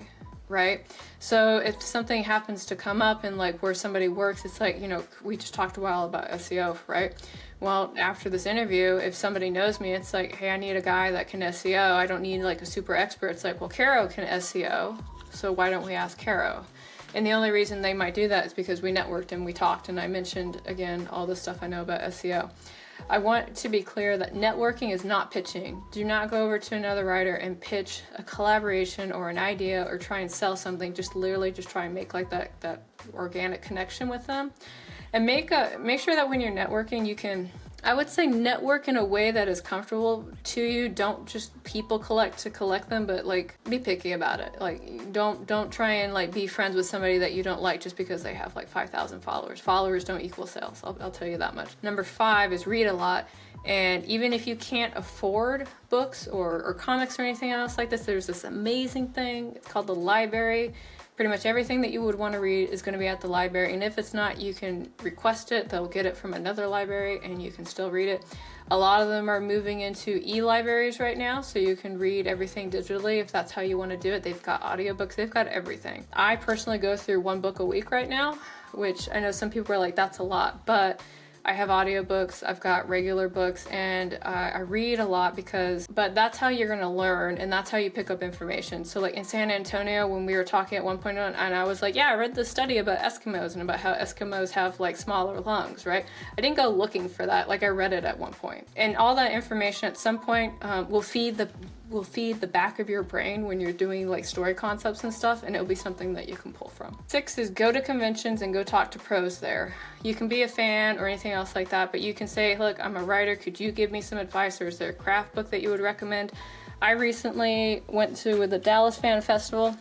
right? So if something happens to come up and like where somebody works, it's like, you know, we just talked a while about SEO, right? Well, after this interview, if somebody knows me, it's like, hey, I need a guy that can SEO. I don't need like a super expert. It's like, well, Carrow can SEO, so why don't we ask Carrow? And the only reason they might do that is because we networked and we talked, and I mentioned, again, all the stuff I know about SEO. I want to be clear that networking is not pitching. Do not go over to another writer and pitch a collaboration or an idea or try and sell something. Just literally just try and make like that organic connection with them. And make sure that when you're networking, you can, I would say, network in a way that is comfortable to you. Don't just people collect to collect them, but like be picky about it. Like don't try and like be friends with somebody that you don't like just because they have like 5,000 followers. Followers don't equal sales. I'll tell you that much. Number 5 is read a lot. And even if you can't afford books or comics or anything else like this, there's this amazing thing. It's called the library. Pretty much everything that you would want to read is going to be at the library, and if it's not, you can request it. They'll get it from another library and you can still read it. A lot of them are moving into e-libraries right now, so you can read everything digitally if that's how you want to do it. They've got audiobooks, they've got everything. I personally go through 1 book a week right now, which I know some people are like, that's a lot, but I have audiobooks, I've got regular books, and I read a lot but that's how you're gonna learn, and that's how you pick up information. So like in San Antonio, when we were talking at one point and I was like, yeah, I read this study about Eskimos and about how Eskimos have like smaller lungs, right? I didn't go looking for that, like I read it at one point. And all that information at some point will feed the back of your brain when you're doing like story concepts and stuff, and it'll be something that you can pull from. 6 is go to conventions and go talk to pros there. You can be a fan or anything else like that, but you can say, look, I'm a writer, could you give me some advice, or is there a craft book that you would recommend? I recently went to the Dallas Fan Festival,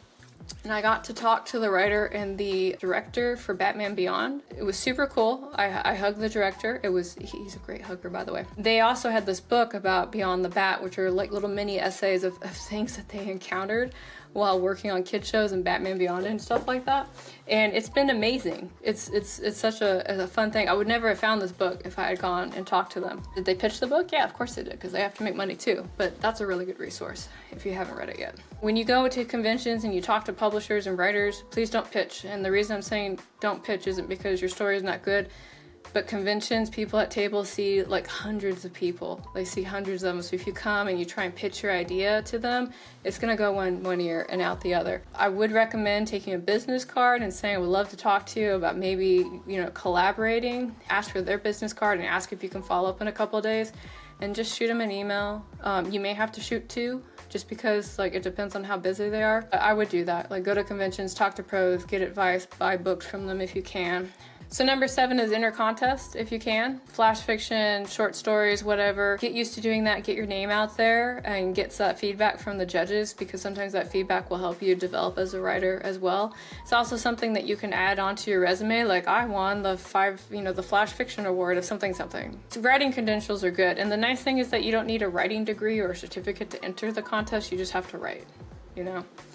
and I got to talk to the writer and the director for Batman Beyond. It was super cool. I hugged the director. He's a great hugger, by the way. They also had this book about Beyond the Bat, which are like little mini essays of things that they encountered while working on kid shows and Batman Beyond and stuff like that. And it's been amazing. It's such a fun thing. I would never have found this book if I had gone and talked to them. Did they pitch the book? Yeah, of course they did, because they have to make money too. But that's a really good resource if you haven't read it yet. When you go to conventions and you talk to publishers and writers, please don't pitch. And the reason I'm saying don't pitch isn't because your story is not good, but conventions, people at tables see like hundreds of people. They see hundreds of them. So if you come and you try and pitch your idea to them, it's gonna go one ear and out the other. I would recommend taking a business card and saying, I would love to talk to you about maybe, collaborating. Ask for their business card and ask if you can follow up in a couple of days, and just shoot them an email. You may have to shoot 2, just because like it depends on how busy they are. I would do that. Like go to conventions, talk to pros, get advice, buy books from them if you can. So number 7 is enter contest if you can. Flash fiction, short stories, whatever. Get used to doing that, get your name out there, and get that feedback from the judges, because sometimes that feedback will help you develop as a writer as well. It's also something that you can add onto your resume, like I won the Flash fiction award of something. So writing credentials are good, and the nice thing is that you don't need a writing degree or a certificate to enter the contest, you just have to write.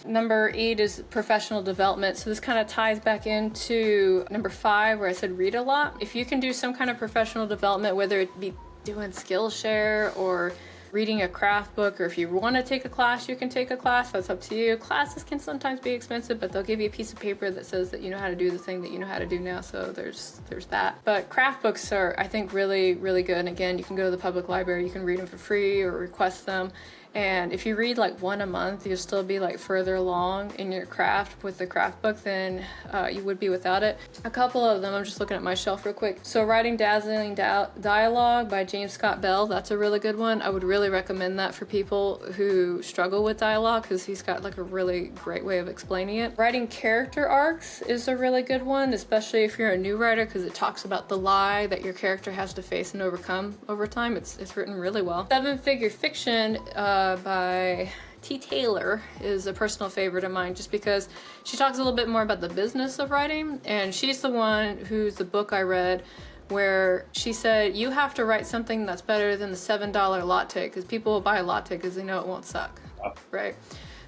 Number 8 is professional development. So this kind of ties back into number 5, where I said read a lot. If you can do some kind of professional development, whether it be doing Skillshare or reading a craft book, or if you want to take a class, you can take a class. That's up to you. Classes can sometimes be expensive, but they'll give you a piece of paper that says that you know how to do the thing that you know how to do now. So there's that. But craft books are, I think, really, really good. And again, you can go to the public library, you can read them for free or request them. And if you read like one a month, you'll still be like further along in your craft with the craft book than you would be without it. A couple of them, I'm just looking at my shelf real quick. So Writing Dazzling Dialogue by James Scott Bell, that's a really good one. I would really recommend that for people who struggle with dialogue, because he's got like a really great way of explaining it. Writing Character Arcs is a really good one, especially if you're a new writer, because it talks about the lie that your character has to face and overcome over time. It's written really well. Seven Figure Fiction by T. Taylor is a personal favorite of mine, just because she talks a little bit more about the business of writing, and she's the one who's the book I read where she said you have to write something that's better than the $7 latte, because people will buy a latte because they know it won't suck, right?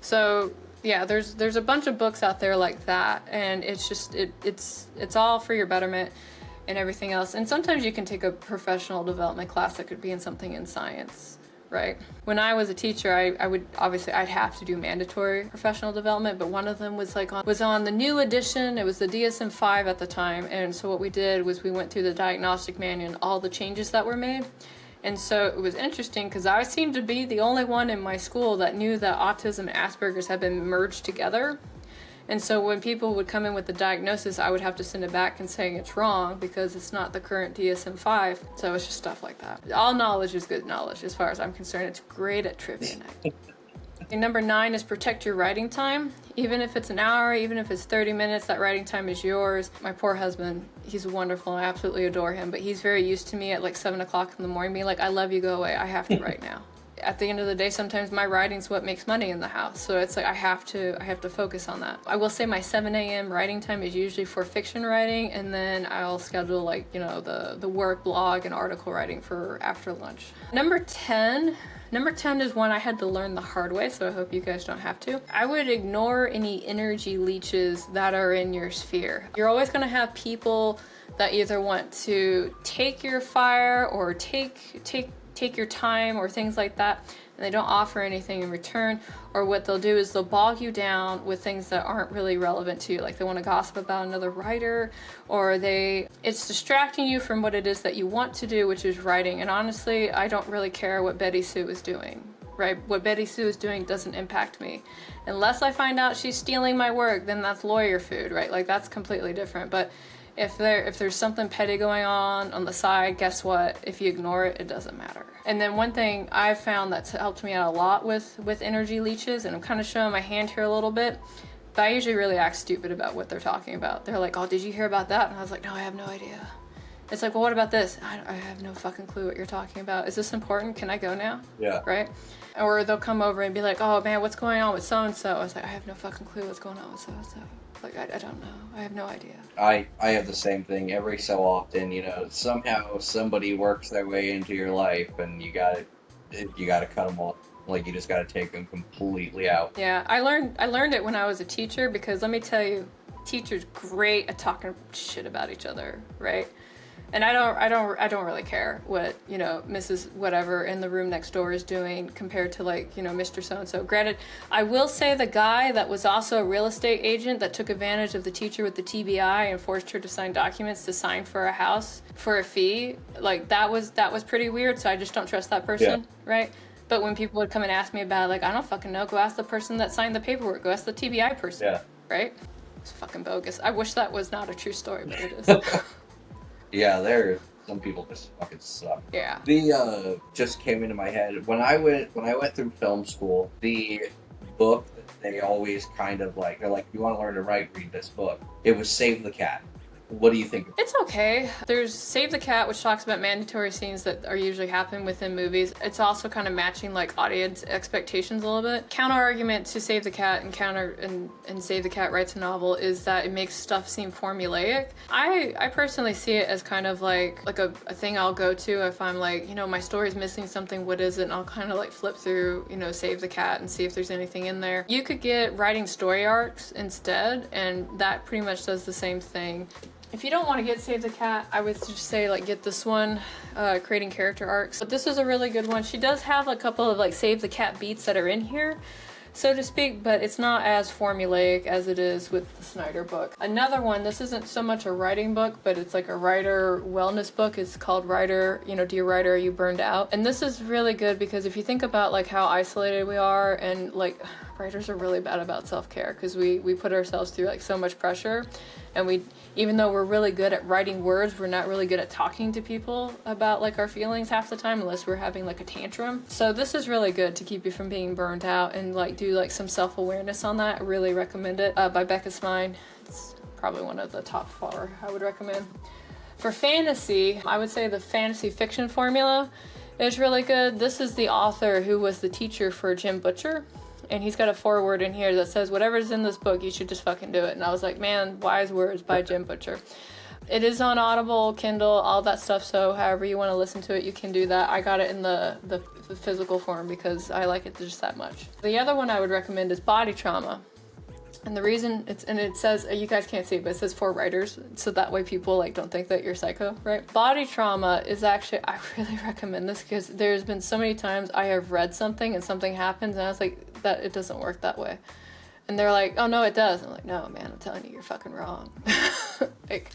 So yeah, there's a bunch of books out there like that, and it's just it's all for your betterment and everything else. And sometimes you can take a professional development class that could be in something in science, right? When I was a teacher, I would obviously, I'd have to do mandatory professional development, but one of them was on the new edition. It was the DSM-5 at the time, and so what we did was we went through the diagnostic manual and all the changes that were made. And so it was interesting because I seemed to be the only one in my school that knew that autism and Asperger's had been merged together. And so when people would come in with the diagnosis, I would have to send it back and saying it's wrong because it's not the current DSM-5. So it's just stuff like that. All knowledge is good knowledge as far as I'm concerned. It's great at trivia night. And number 9 is protect your writing time. Even if it's an hour, even if it's 30 minutes, that writing time is yours. My poor husband, he's wonderful. I absolutely adore him, but he's very used to me at like 7 o'clock in the morning being like, I love you, go away. I have to write now. At the end of the day, sometimes my writing's what makes money in the house. So it's like I have to focus on that. I will say my 7 a.m. writing time is usually for fiction writing, and then I'll schedule like, the work blog and article writing for after lunch. Number 10 is one I had to learn the hard way, so I hope you guys don't have to. I would ignore any energy leeches that are in your sphere. You're always gonna have people that either want to take your fire or take your time or things like that, and they don't offer anything in return. Or what they'll do is they'll bog you down with things that aren't really relevant to you, like they want to gossip about another writer, or it's distracting you from what it is that you want to do, which is writing. And honestly, I don't really care what Betty Sue is doing, right? What Betty Sue is doing doesn't impact me. Unless I find out she's stealing my work, then that's lawyer food, right? Like that's completely different. But if there's something petty going on the side, guess what? If you ignore it, it doesn't matter. And then one thing I've found that's helped me out a lot with energy leeches, and I'm kind of showing my hand here a little bit, but I usually really act stupid about what they're talking about. They're like, oh, did you hear about that? And I was like, no, I have no idea. It's like, well, what about this? I have no fucking clue what you're talking about. Is this important? Can I go now? Yeah. Right? Or they'll come over and be like, oh man, what's going on with so-and-so? I was like, I have no fucking clue what's going on with so-and-so. Like, I don't know. I have no idea. I have the same thing every so often, somehow somebody works their way into your life and you gotta cut them off. Like, you just gotta take them completely out. Yeah, I learned it when I was a teacher, because let me tell you, teachers great at talking shit about each other, right? And I don't really care what, Mrs. whatever in the room next door is doing compared to like, Mr. So-and-so. Granted, I will say the guy that was also a real estate agent that took advantage of the teacher with the TBI and forced her to sign documents to sign for a house for a fee, like that was pretty weird. So I just don't trust that person, right? But when people would come and ask me about it, like, I don't fucking know, go ask the person that signed the paperwork, go ask the TBI person, right? It's fucking bogus. I wish that was not a true story, but it is. Yeah, some people just fucking suck. Yeah. The just came into my head when I went through film school. The book that they always kind of like, they're like, you want to learn to write, read this book. It was Save the Cat. What do you think? It's okay. There's Save the Cat, which talks about mandatory scenes that are usually happening within movies. It's also kind of matching like audience expectations a little bit. Counter argument to Save the Cat and Save the Cat writes a novel is that it makes stuff seem formulaic. I personally see it as kind of like a thing I'll go to if I'm like, my story's missing something, what is it? And I'll kind of like flip through, Save the Cat and see if there's anything in there. You could get writing story arcs instead, and that pretty much does the same thing. If you don't want to get Save the Cat, I would just say like get this one, Creating Character Arcs. But this is a really good one. She does have a couple of like Save the Cat beats that are in here, so to speak, but it's not as formulaic as it is with the Snyder book. Another one, this isn't so much a writing book, but it's like a writer wellness book. It's called Writer, Dear Writer, Are You Burned Out? And this is really good because if you think about like how isolated we are, and like writers are really bad about self-care because we put ourselves through like so much pressure, and even though we're really good at writing words, we're not really good at talking to people about like our feelings half the time unless we're having like a tantrum. So this is really good to keep you from being burnt out and like do like some self-awareness on that. I really recommend it. By Becca Smine. It's probably one of the top 4 I would recommend. For fantasy, I would say the fantasy fiction formula is really good. This is the author who was the teacher for Jim Butcher. And he's got a foreword in here that says, whatever's in this book, you should just fucking do it. And I was like, man, wise words by Jim Butcher. It is on Audible, Kindle, all that stuff. So however you want to listen to it, you can do that. I got it in the physical form because I like it just that much. The other one I would recommend is Body Trauma. And the reason it says, you guys can't see it, but it says for writers. So that way people like don't think that you're psycho, right? Body trauma is actually, I really recommend this because there's been so many times I have read something and something happens and I was like, that it doesn't work that way. And they're like, oh no, it does. I'm like, no, man, I'm telling you, you're fucking wrong. Like,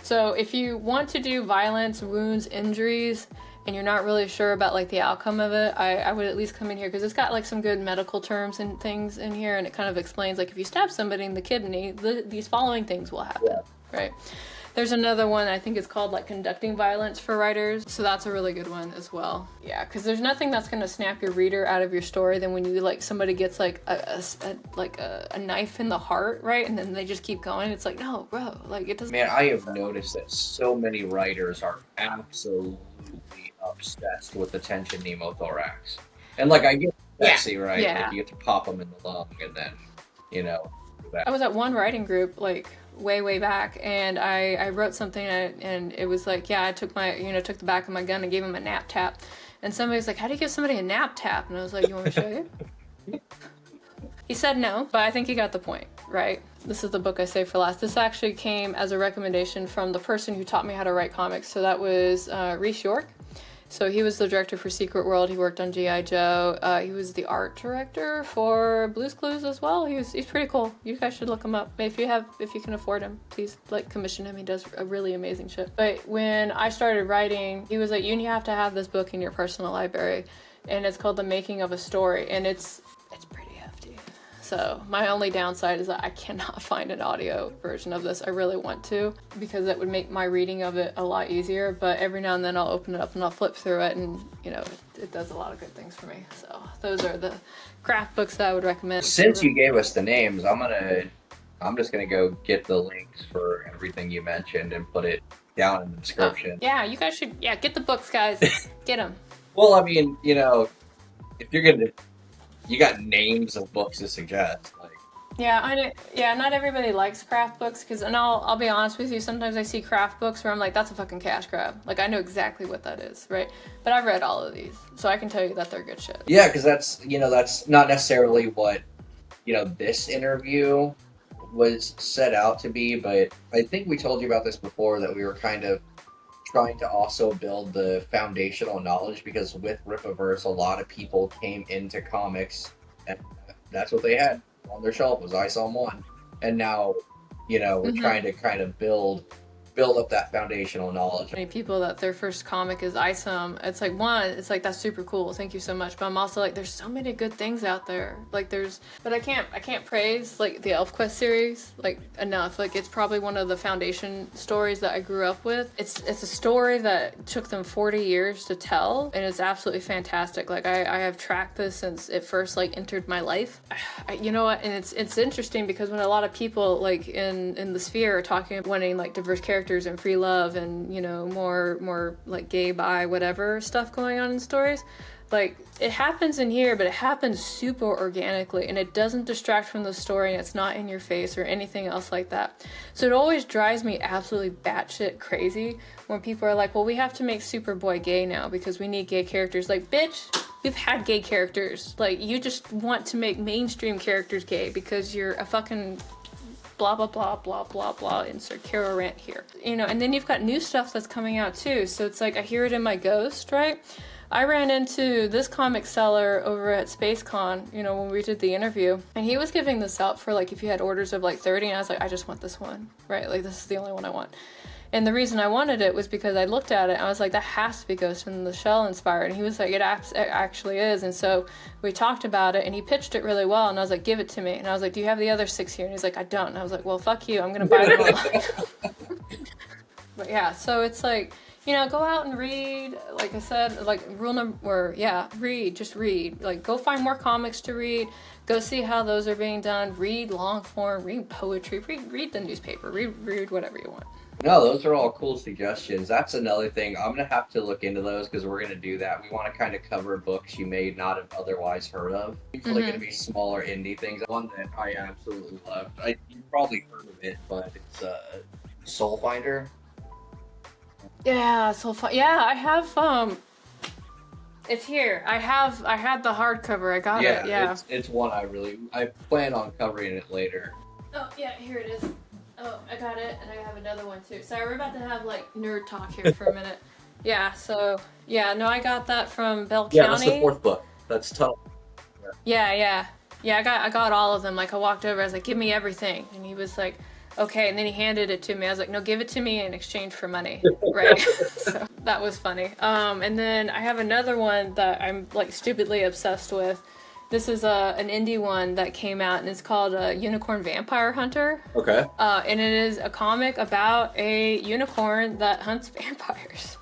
so if you want to do violence, wounds, injuries, and you're not really sure about like the outcome of it, I would at least come in here because it's got like some good medical terms and things in here, and it kind of explains like if you stab somebody in the kidney, these following things will happen, right? There's another one, I think it's called like Conducting Violence for Writers, so that's a really good one as well. Yeah, because there's nothing that's gonna snap your reader out of your story than when you like somebody gets like a knife in the heart, right? And then they just keep going. It's like, no, bro, like it doesn't. Man, I have noticed that so many writers are absolutely obsessed with the tension pneumothorax. And like I get sexy, right? Yeah. Like you get to pop them in the lung and then, I was at one writing group like way back, and I wrote something and it was like, I took took the back of my gun and gave him a nap tap, and somebody was like, how do you give somebody a nap tap? And I was like, you want me to show you? He said no, but I think he got the point, right? This is the book I saved for last. This actually came as a recommendation from the person who taught me how to write comics, so that was Reese York. So he was the director for Secret World. He worked on G.I. Joe. He was the art director for Blue's Clues as well. He's pretty cool. You guys should look him up. If you can afford him, please like commission him. He does a really amazing shit. But when I started writing, he was like, you have to have this book in your personal library, and it's called The Making of a Story, and it's pretty hefty. So my only downside is that I cannot find an audio version of this. I really want to, because that would make my reading of it a lot easier, but every now and then I'll open it up and I'll flip through it, and it does a lot of good things for me. So those are the craft books that I would recommend. Since you gave us the names, I'm just gonna go get the links for everything you mentioned and put it down in the description. Yeah, you guys should get the books, guys. Get them. Well, I mean, if you're gonna, you got names of books to suggest, like. Yeah, I know. Yeah, not everybody likes craft books and I'll be honest with you. Sometimes I see craft books where I'm like, that's a fucking cash grab. Like I know exactly what that is, right? But I've read all of these, so I can tell you that they're good shit. Yeah, because that's not necessarily what this interview was set out to be, but I think we told you about this before, that we were kind of trying to also build the foundational knowledge, because with Rippaverse, a lot of people came into comics and that's what they had on their shelf was I Saw 1. And now, we're trying to kind of build up that foundational knowledge. Many people that their first comic is ISOM. It's like that's super cool. Thank you so much. But I'm also like, there's so many good things out there. But I can't praise like the ElfQuest series like enough. Like it's probably one of the foundation stories that I grew up with. It's a story that took them 40 years to tell, and it's absolutely fantastic. Like I have tracked this since it first like entered my life. You know what? And it's interesting because when a lot of people like in the sphere are talking about wanting like diverse characters and free love and more like gay, bi, whatever stuff going on in stories, like it happens in here, but it happens super organically and it doesn't distract from the story and it's not in your face or anything else like that. So it always drives me absolutely batshit crazy when people are like, well, we have to make Superboy gay now because we need gay characters. Like, bitch, we've had gay characters. Like, you just want to make mainstream characters gay because you're a fucking blah, blah, blah, blah, blah, blah, insert Carrow rant here. You know, and then you've got new stuff that's coming out too. So it's like, I hear it in my ghost, right? I ran into this comic seller over at SpaceCon, you know, when we did the interview, and he was giving this out for like, if you had orders of like 30, and I was like, I just want this one, right? Like, this is the only one I want. And the reason I wanted it was because I looked at it and I was like, that has to be Ghost in the Shell inspired. And he was like, it actually is. And so we talked about it and he pitched it really well. And I was like, give it to me. And I was like, do you have the other 6 here? And he's like, I don't. And I was like, well, fuck you. I'm going to buy them all. But yeah, so it's like, you know, go out and read. Like I said, like read, just read. Like, go find more comics to read. Go see how those are being done. Read long form, read poetry, read the newspaper, read whatever you want. No, those are all cool suggestions. That's another thing. I'm going to have to look into those because we're going to do that. We want to kind of cover books you may not have otherwise heard of. It's like going to be smaller indie things. One that I absolutely loved. You've probably heard of it, but it's Soul Finder. Yeah, yeah, I have, it's here. I had the hardcover. I got it, yeah. It's one I plan on covering it later. Oh, yeah, here it is. Oh, I got it, and I have another one too. Sorry, we're about to have like nerd talk here for a minute. Yeah, so no, I got that from Bell County. Yeah, that's the 4th book. That's tough. Yeah. I got all of them. Like, I walked over, I was like, give me everything, and he was like, okay, and then he handed it to me. I was like, no, give it to me in exchange for money, right? So that was funny. And then I have another one that I'm like stupidly obsessed with. This is an indie one that came out, and it's called Unicorn Vampire Hunter. Okay. And it is a comic about a unicorn that hunts vampires.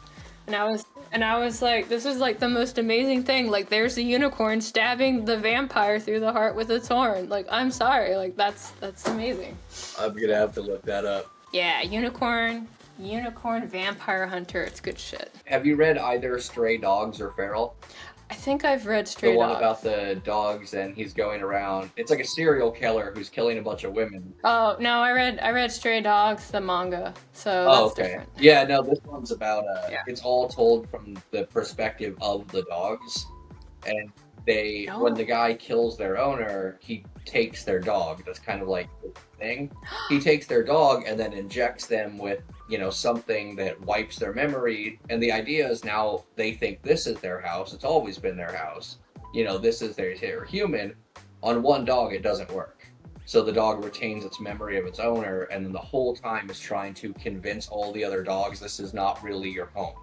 And I was like, this is like the most amazing thing. Like, there's a unicorn stabbing the vampire through the heart with its horn. Like, I'm sorry. Like, that's amazing. I'm gonna have to look that up. Yeah, Unicorn Vampire Hunter. It's good shit. Have you read either Stray Dogs or Feral? I think I've read Stray Dogs. The one about the dogs and he's going around. It's like a serial killer who's killing a bunch of women. Oh, no, I read Stray Dogs, the manga. So that's different. Yeah, no, this one's about it's all told from the perspective of the dogs. And when the guy kills their owner, he takes their dog. That's kind of like the thing. He takes their dog and then injects them with, you know, something that wipes their memory. And the idea is now they think this is their house. It's always been their house. You know, this is their human. On one dog, it doesn't work. So the dog retains its memory of its owner, and then the whole time is trying to convince all the other dogs this is not really your home.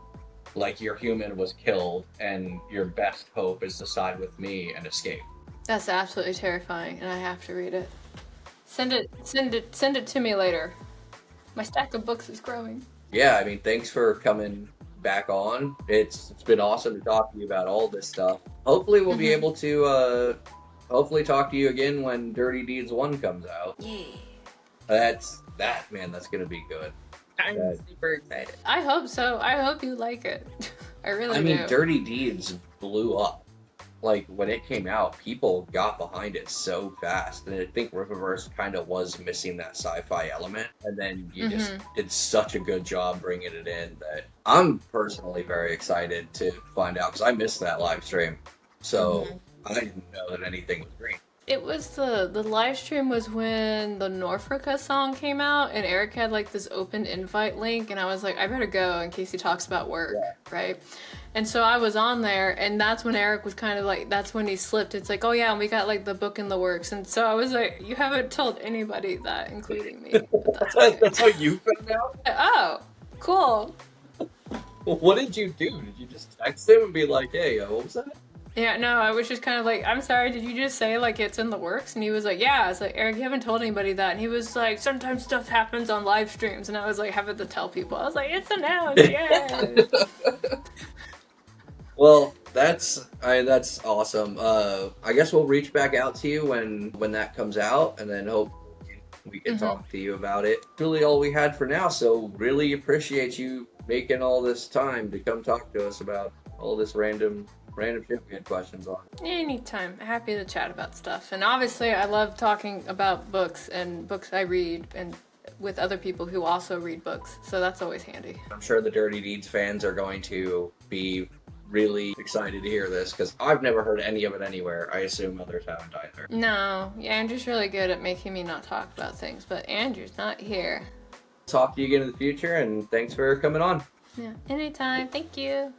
Like, your human was killed, and your best hope is to side with me and escape. That's absolutely terrifying, and I have to read it. Send it to me later. My stack of books is growing. Yeah, I mean, thanks for coming back on. It's been awesome to talk to you about all this stuff. Hopefully we'll be able to talk to you again when Dirty Deeds 1 comes out. Yeah. That's gonna be good. I'm super excited. I hope so. I hope you like it. I mean, do. Dirty Deeds blew up. Like, when it came out, people got behind it so fast. And I think Rippaverse kind of was missing that sci-fi element. And then you just did such a good job bringing it in that I'm personally very excited to find out, because I missed that live stream. So I didn't know that anything was green. It was the live stream was when the Norfolka song came out, and Eric had like this open invite link, and I was like, I better go in case he talks about work, right? And so I was on there, and that's when Eric was kind of like, that's when he slipped. It's like, oh yeah, and we got like the book in the works, and so I was like, you haven't told anybody that, including me. But that's okay. That's how you found out? Oh, cool. What did you do? Did you just text him and be like, hey, what was that? Yeah, no, I was just kind of like, I'm sorry, did you just say, like, it's in the works? And he was like, yeah. I was like, Eric, you haven't told anybody that. And he was like, sometimes stuff happens on live streams. And I was like, having to tell people. I was like, it's announced, yeah. Well, that's awesome. I guess we'll reach back out to you when that comes out, and then hope we can talk to you about it. That's really all we had for now, so really appreciate you making all this time to come talk to us about all this random shit we had questions on. Anytime. Happy to chat about stuff. And obviously I love talking about books and books I read and with other people who also read books. So that's always handy. I'm sure the Dirty Deeds fans are going to be really excited to hear this because I've never heard any of it anywhere. I assume others haven't either. No, yeah, Andrew's really good at making me not talk about things, but Andrew's not here. Talk to you again in the future, and thanks for coming on. Yeah, anytime. Thank you.